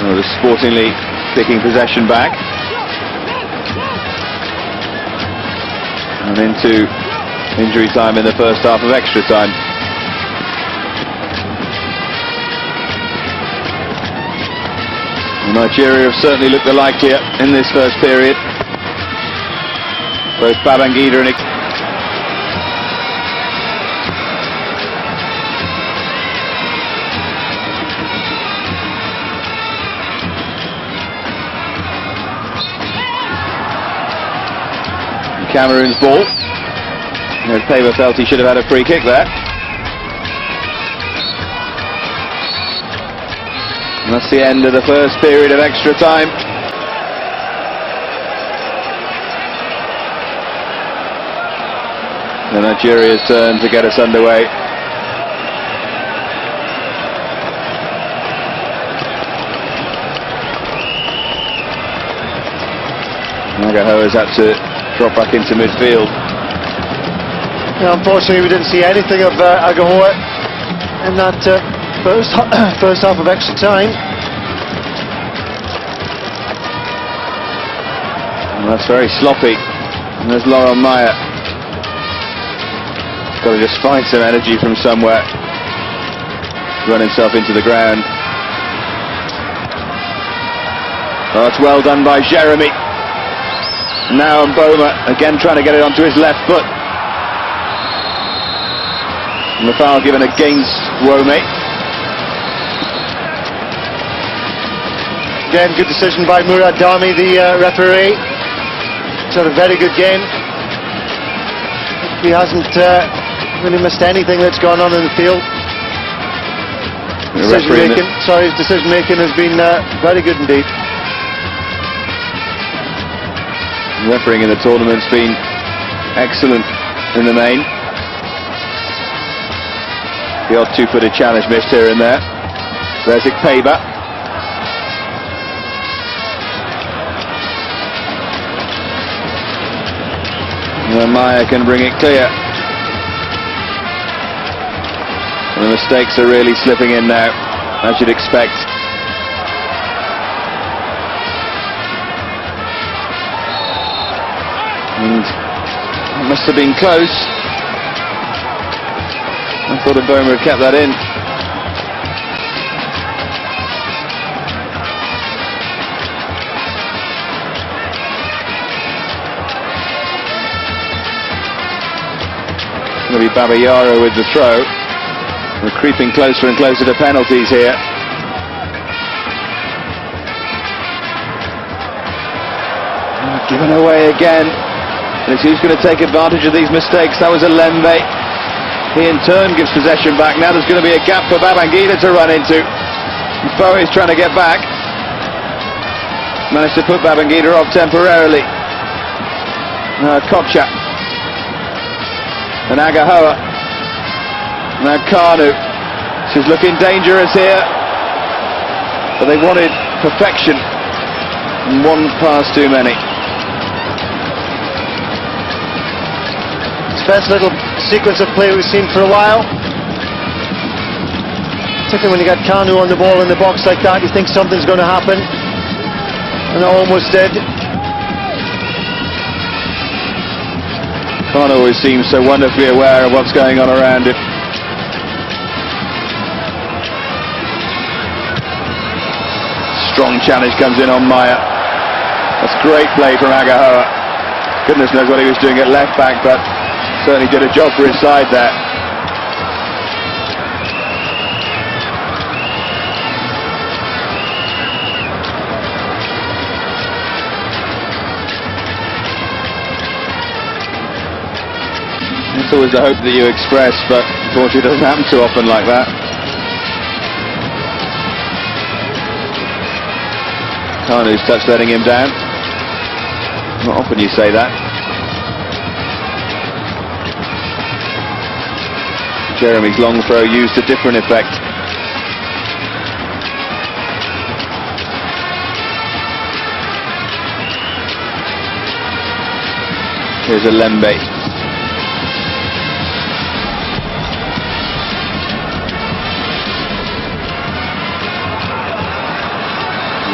Oh, the sportingly picking possession back. And into injury time in the first half of extra time. Nigeria have certainly looked the likelier in this first period. Both Babangida and Cameroon's ball. Paver felt he should have had a free kick there. And that's the end of the first period of extra time. And Nigeria's turn to get us underway. Agahoa has had to drop back into midfield. Yeah, unfortunately, we didn't see anything of Agahoa in that first half of extra time. And that's very sloppy. And there's Laurent Meyer. Got to just find some energy from somewhere. Run himself into the ground. Oh, it's well done by Jeremy. Now Mboma again trying to get it onto his left foot. And the foul given against Wome. Again, good decision by Murad Dami, the referee. It's had a very good game. He hasn't really missed anything that's gone on in the field. His decision making has been very good indeed. Refereeing in the tournament's been excellent in the main. The odd two-footed challenge missed here and there. There's Ikpeba. And Maya can bring it clear. And the mistakes are really slipping in now, as you'd expect. And it must have been close. I thought Mboma had kept that in. It's going to be Babayaro with the throw. We're creeping closer and closer to penalties here. Given away again. And who's going to take advantage of these mistakes? That was Alembe. He in turn gives possession back. Now there's going to be a gap for Babangida to run into. Bowe's trying to get back. Managed to put Babangida off temporarily. Okocha. And Agahoa. Now Kanu. She's looking dangerous here. But they wanted perfection. And one pass too many. Best little sequence of play we've seen for a while. Particularly when you got Kanu on the ball in the box like that, you think something's going to happen. And it almost did. Kanu always seems so wonderfully aware of what's going on around him. Strong challenge comes in on Maya. That's great play from Agahoa. Goodness knows what he was doing at left back, but certainly did a job for his side there. It's always the hope that you express, but unfortunately it doesn't happen too often like that. Kanu's touch letting him down. Not often you say that. Jeremy's long throw used to different effect. Here's Alembe.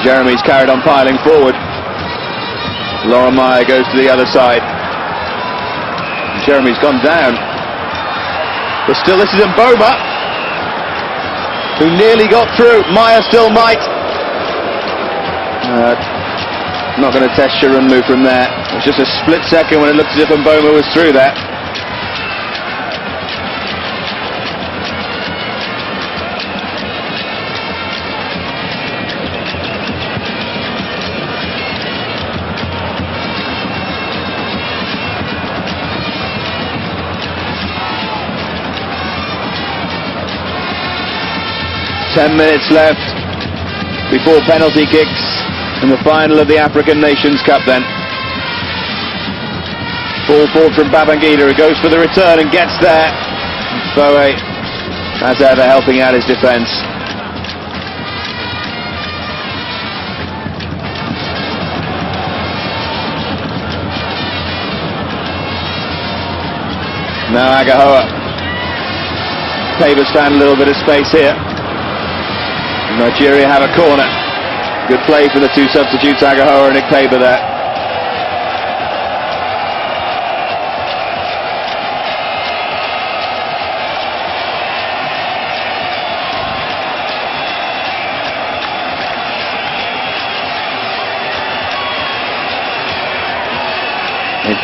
Jeremy's carried on piling forward. Laura Meyer goes to the other side. Jeremy's gone down. But still, this is Mboma, who nearly got through. Maya still might. Not going to test Shirunmu from there. It was just a split second when it looked as if Mboma was through there. Ten minutes left before penalty kicks in the final of the African Nations Cup then. Ball forward from Babangida, who goes for the return and gets there. Bowe, as ever, helping out his defence. Now Agahoa. Paver's found a little bit of space here. Nigeria have a corner. Good play for the two substitutes, Agahoa and Ikpeba there.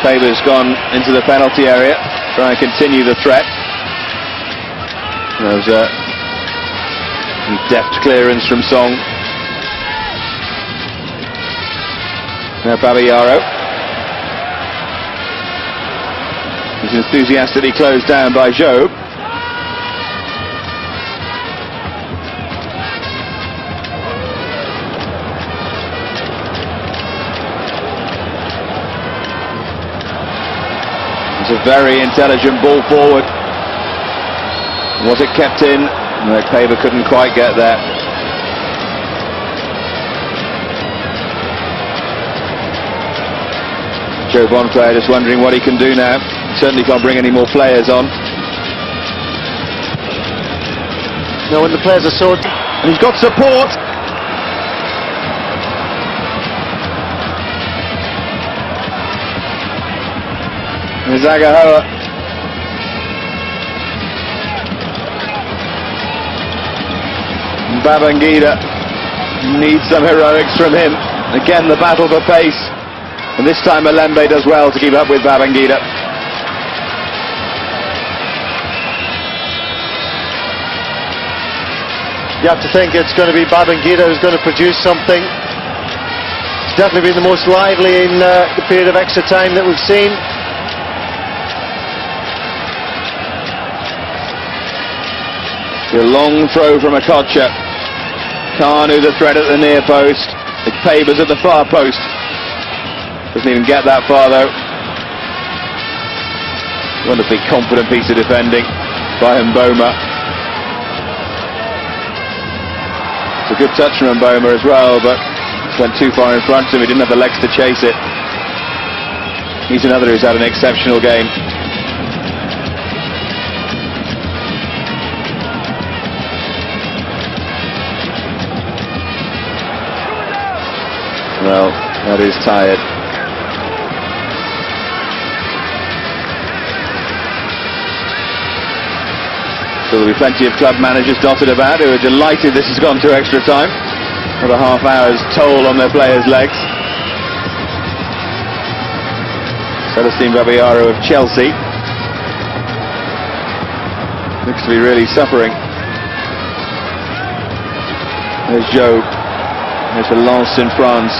Faber's gone into the penalty area, try and continue the threat. There was a deft clearance from Song. Now Babayaro. He's enthusiastically closed down by Job. It's a very intelligent ball forward. Was it kept in? No, Faber couldn't quite get there. Joe Bonplayer just wondering what he can do now. Certainly can't bring any more players on. No, when the players are so... And he's got support. There's Agahoa. Babangida needs some heroics from him. Again, the battle for pace. And this time Alembe does well to keep up with Babangida. You have to think it's going to be Babangida who's going to produce something. It's definitely been the most lively in the period of extra time that we've seen. A long throw from Okocha. Kanu the threat at the near post. Faber's at the far post. Doesn't even get that far though. Wonderfully confident piece of defending by Mboma. It's a good touch from Mboma as well, but went too far in front of him. He didn't have the legs to chase it. He's another who's had an exceptional game. Well, that is tired. So there'll be plenty of club managers dotted about who are delighted this has gone to extra time. What a half hour's toll on their players' legs. Celestine Babayaro of Chelsea looks to be really suffering. There's Job. There's the Lens in France.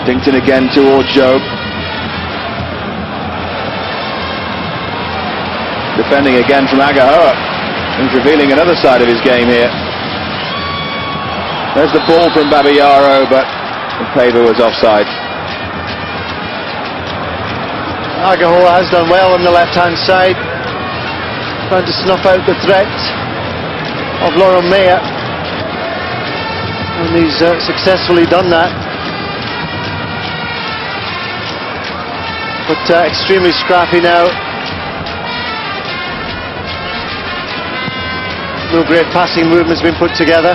Dinkton again towards Job. Defending again from Agahoa. He's revealing another side of his game here. There's the ball from Babayaro, but Faber was offside. Agahoa has done well on the left-hand side, trying to snuff out the threat of Laurent Meyer, and he's successfully done that. But extremely scrappy now. No great passing movements been put together.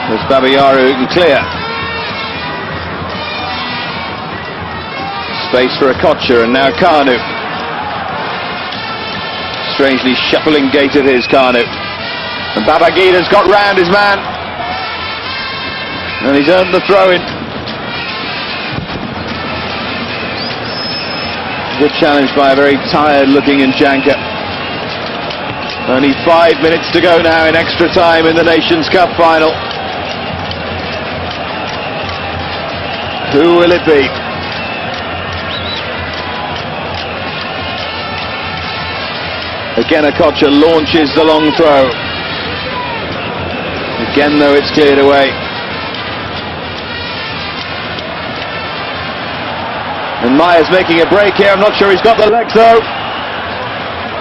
There's Babayaro who can clear. Space for Okocha, and now Kanu. Strangely shuffling gait of his, Kanu. And Babangida's got round his man. And he's earned the throw-in. Good challenge by a very tired-looking Nchanka. Only 5 minutes to go now in extra time in the Nations Cup final. Who will it be? Again, Okocha launches the long throw. Again, though, it's cleared away. And Maya's making a break here. I'm not sure he's got the legs, though.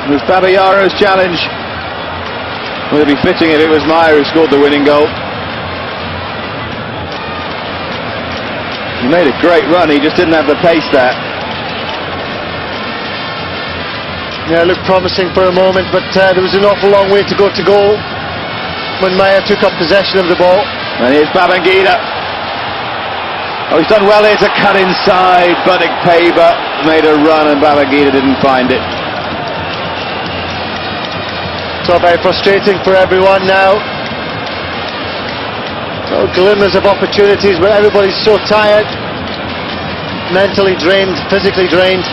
There's Babayaro's challenge. Would it be fitting if it was Maya who scored the winning goal? He made a great run, he just didn't have the pace there. Yeah, it looked promising for a moment, but there was an awful long way to go to goal when Maya took up possession of the ball. And here's Babangida. Oh, he's done well here to cut inside, but Faber made a run and Babangida didn't find it. So very frustrating for everyone now. No glimmers of opportunities, but everybody's so tired, mentally drained, physically drained.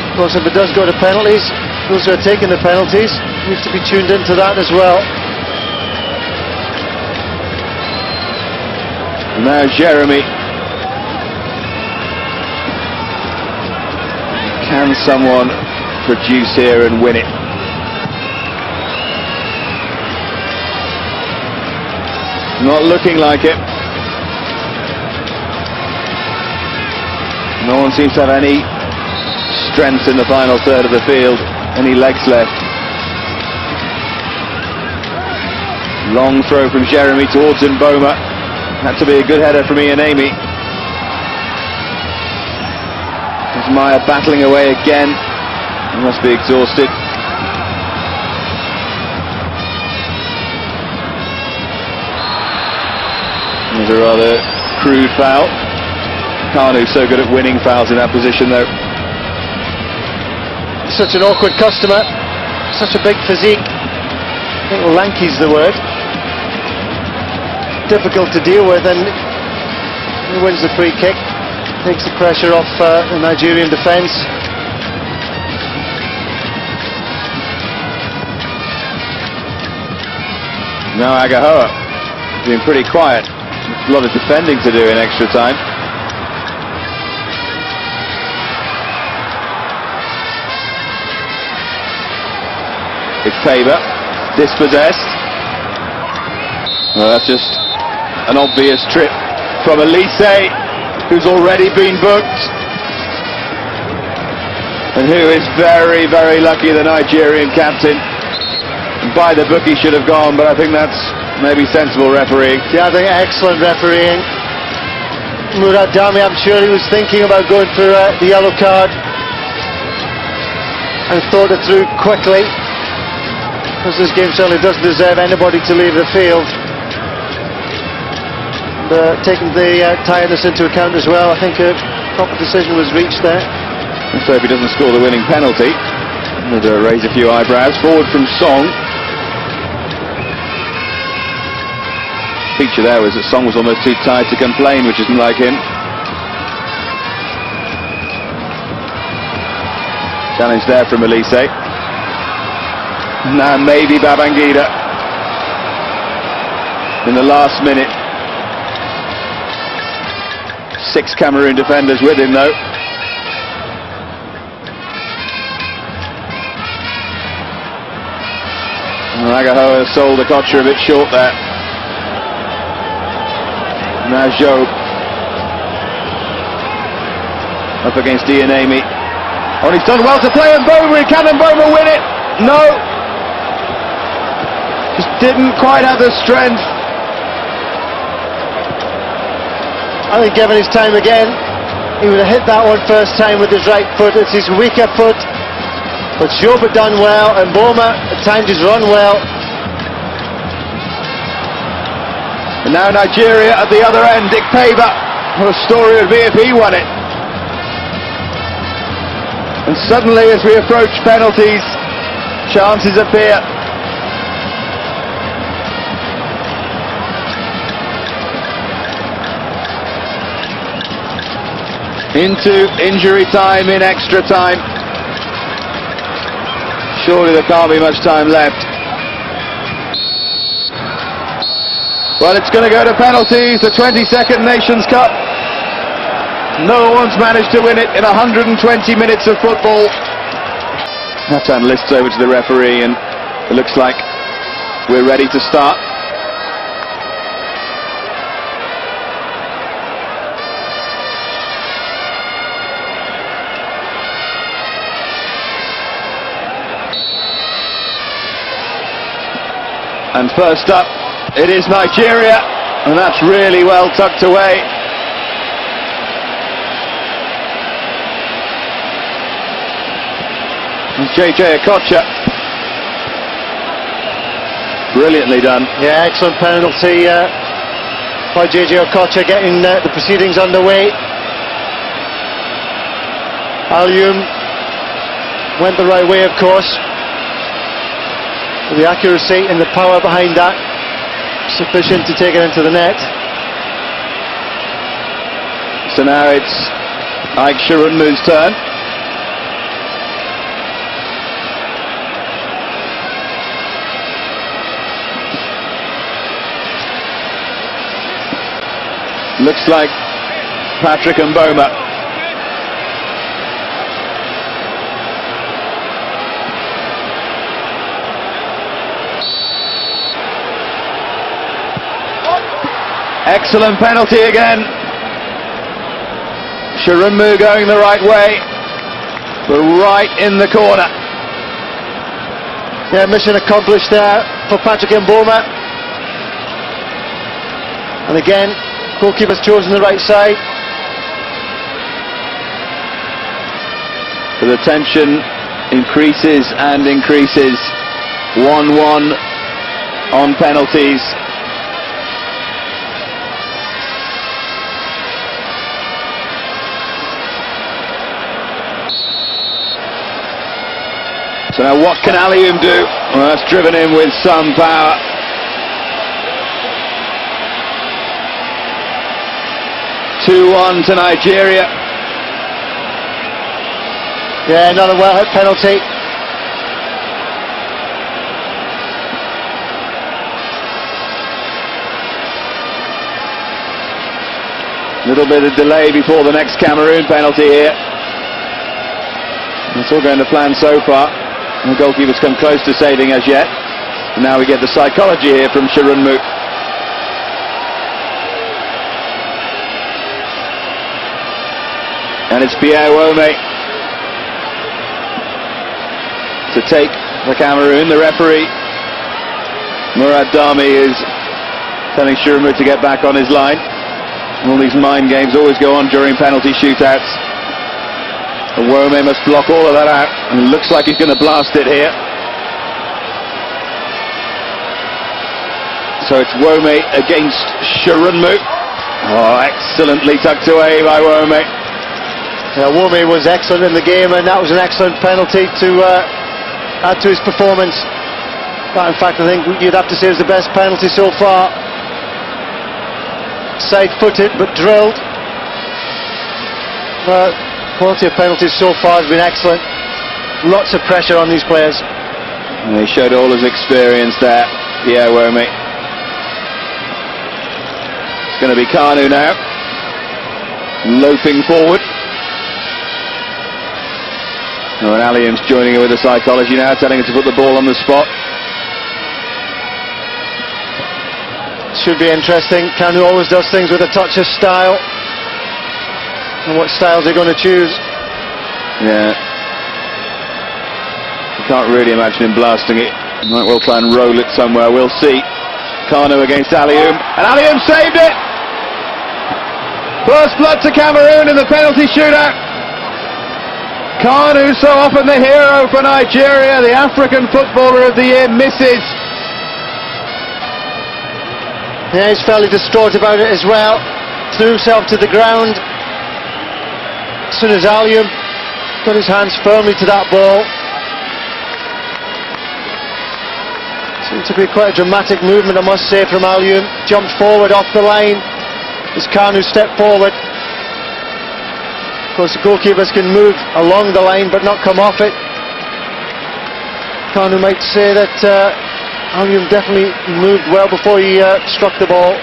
Of course, if it does go to penalties, those who are taking the penalties need to be tuned into that as well. Now Jeremy. Can someone produce here and win it? Not looking like it. No one seems to have any strength in the final third of the field, any legs left. Long throw from Jeremy towards Mboma. Had to be a good header from Ian Amy. There's Maya battling away again. He must be exhausted. There's a rather crude foul. Kanu's so good at winning fouls in that position though. Such an awkward customer, such a big physique. I think lanky's the word. Difficult to deal with, and he wins the free kick. Takes the pressure off the Nigerian defence. Now Agahoa being pretty quiet. A lot of defending to do in extra time. Faber dispossessed. Well, that's just an obvious trip from Elise, who's already been booked, and who is very, very lucky, the Nigerian captain. By the book he should have gone, but I think that's maybe sensible refereeing. Yeah, I think excellent refereeing. Murad Dami, I'm sure he was thinking about going for the yellow card and thought it through quickly, because this game certainly doesn't deserve anybody to leave the field. And, taking the tiredness into account as well, I think a proper decision was reached there. And so if he doesn't score the winning penalty, he'll raise a few eyebrows. Forward from Song. Feature there was that Song was almost too tired to complain, which isn't like him. Challenge there from Elise. Now maybe Babangida in the last minute. 6 Cameroon defenders with him though. Agahoa sold Okocha a bit short there. Now Job up against Ian Amy. Oh, he's done well to play Mboma. Can Mboma win it? No. Just didn't quite have the strength. I think given his time again, he would have hit that one first time with his right foot. It's his weaker foot. But Job had done well, and Mboma at times has run well. And now Nigeria at the other end. Dick Faber. What a story it would be if he won it. And suddenly, as we approach penalties, chances appear. Into injury time in extra time. Surely there can't be much time left. Well, it's going to go to penalties, the 22nd Nations Cup. No one's managed to win it in 120 minutes of football. Hassan lists over to the referee, and it looks like we're ready to start. And first up, it is Nigeria, and that's really well tucked away. And JJ Okocha, brilliantly done. Yeah, excellent penalty by JJ Okocha, getting the proceedings underway. Alioum went the right way, of course. The accuracy and the power behind that sufficient to take it into the net. So now it's Ike Shirunmu's turn. Looks like Patrick Mboma. Excellent penalty again. Shirunmu going the right way, but right in the corner. Yeah, mission accomplished there for Patrick Mboma. And again, goalkeeper's chosen the right side. So the tension increases and increases. 1-1 on penalties. So now what can Alioum do? Well, that's driven in with some power. (2-1) to Nigeria. Yeah, another well-hit penalty. Little bit of delay before the next Cameroon penalty here. It's all going to plan so far. The goalkeeper's come close to saving as yet. And now we get the psychology here from Shirunmu. And it's Pierre Wome to take the Cameroon. The referee, Murad Dami, is telling Shirunmu to get back on his line. All these mind games always go on during penalty shootouts. And Wome must block all of that out, and it looks like he's going to blast it here. So it's Wome against Shirunmu. Oh, excellently tucked away by Wome. Yeah, Wome was excellent in the game, and that was an excellent penalty to add to his performance. But in fact, I think you'd have to say it was the best penalty so far. Side-footed but drilled. Quality of penalties so far has been excellent. Lots of pressure on these players. And he showed all his experience there, Pierre Wome. It's going to be Kanu now, loping forward. Oh, and Alioum's joining her with the psychology now, telling her to put the ball on the spot. Should be interesting. Kanu always does things with a touch of style. And what styles they're going to choose. Yeah. You can't really imagine him blasting it. Might well try and roll it somewhere. We'll see. Kanu against Alioum. And Alioum saved it! First blood to Cameroon in the penalty shootout. Kanu, so often the hero for Nigeria, the African Footballer of the Year, misses. Yeah, he's fairly distraught about it as well. Threw himself to the ground. As soon as Alioum got his hands firmly to that ball. Seemed to be quite a dramatic movement, I must say, from Alioum. Jumped forward off the line as Kanu stepped forward. Of course, the goalkeepers can move along the line but not come off it. Kanu might say that Alioum definitely moved well before he struck the ball.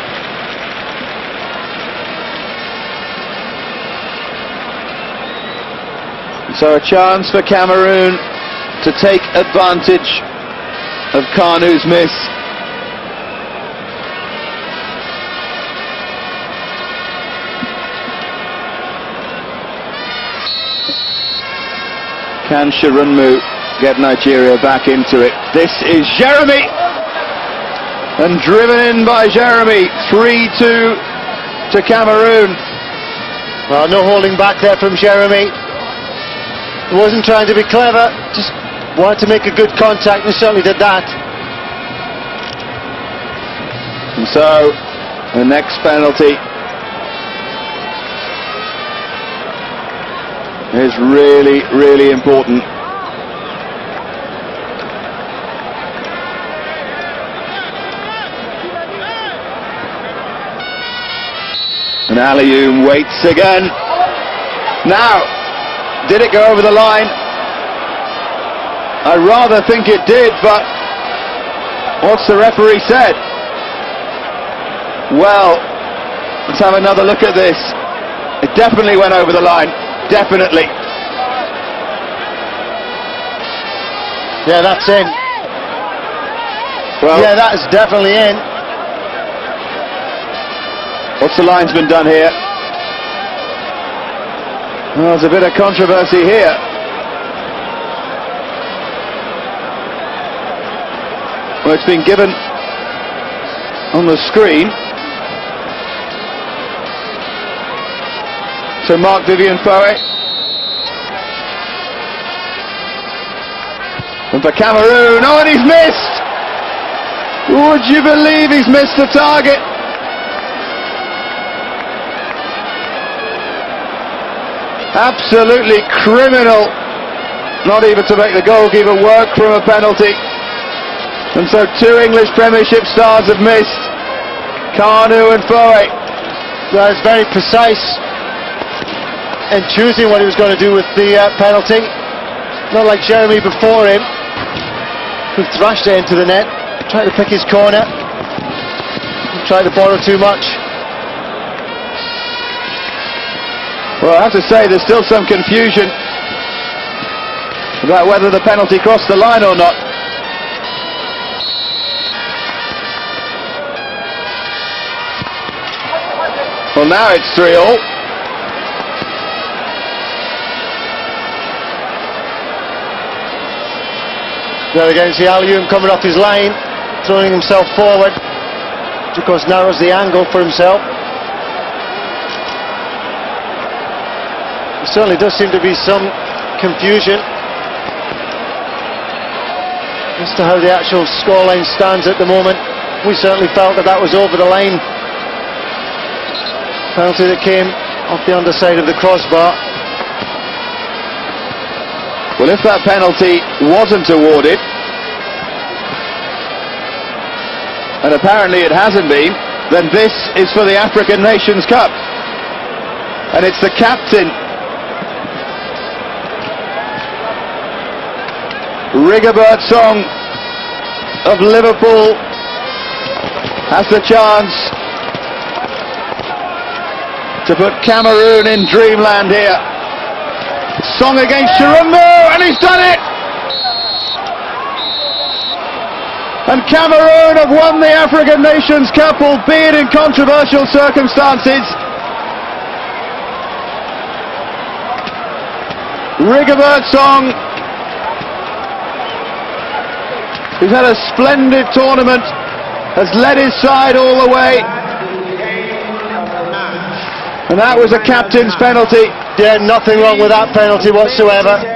So a chance for Cameroon to take advantage of Kanu's miss. Can Shirunmu get Nigeria back into it? This is Jeremy! And driven in by Jeremy. 3-2 to Cameroon. Well, no holding back there from Jeremy. He wasn't trying to be clever, just wanted to make a good contact, and he certainly did that. And so, the next penalty is really, really important. And Alioum waits again. Now, did it go over the line? I rather think it did, but what's the referee said? Well, let's have another look at this. It definitely went over the line. Definitely. Yeah, that's in. Well, yeah, that is definitely in. what's the linesman done here? Well, there's a bit of controversy here. Well, it's been given on the screen. So Mark Vivian Foe. And for Cameroon, oh, and he's missed! Would you believe he's missed the target? Absolutely criminal not even to make the goalkeeper work from a penalty. And so two English Premiership stars have missed, Kanu and Foe. Well, it's very precise in choosing what he was going to do with the penalty. Not like Jeremy before him, who thrashed it into the net, tried to pick his corner, tried to borrow too much. Well, I have to say there's still some confusion about whether the penalty crossed the line or not. Well, now it's 3-3. There again, see Alioum coming off his line, throwing himself forward, which of course narrows the angle for himself. There certainly does seem to be some confusion as to how the actual scoreline stands at the moment. We certainly felt that that was over the line. Penalty that came off the underside of the crossbar. Well, if that penalty wasn't awarded, and apparently it hasn't been, then this is for the African Nations Cup. And it's the captain, Rigobert Song of Liverpool, has the chance to put Cameroon in dreamland here. Song against Shirumbu, and he's done it! And Cameroon have won the African Nations Cup, albeit in controversial circumstances. Rigobert Song, who's had a splendid tournament, has led his side all the way. And that was a captain's penalty. Yeah, nothing wrong with that penalty whatsoever.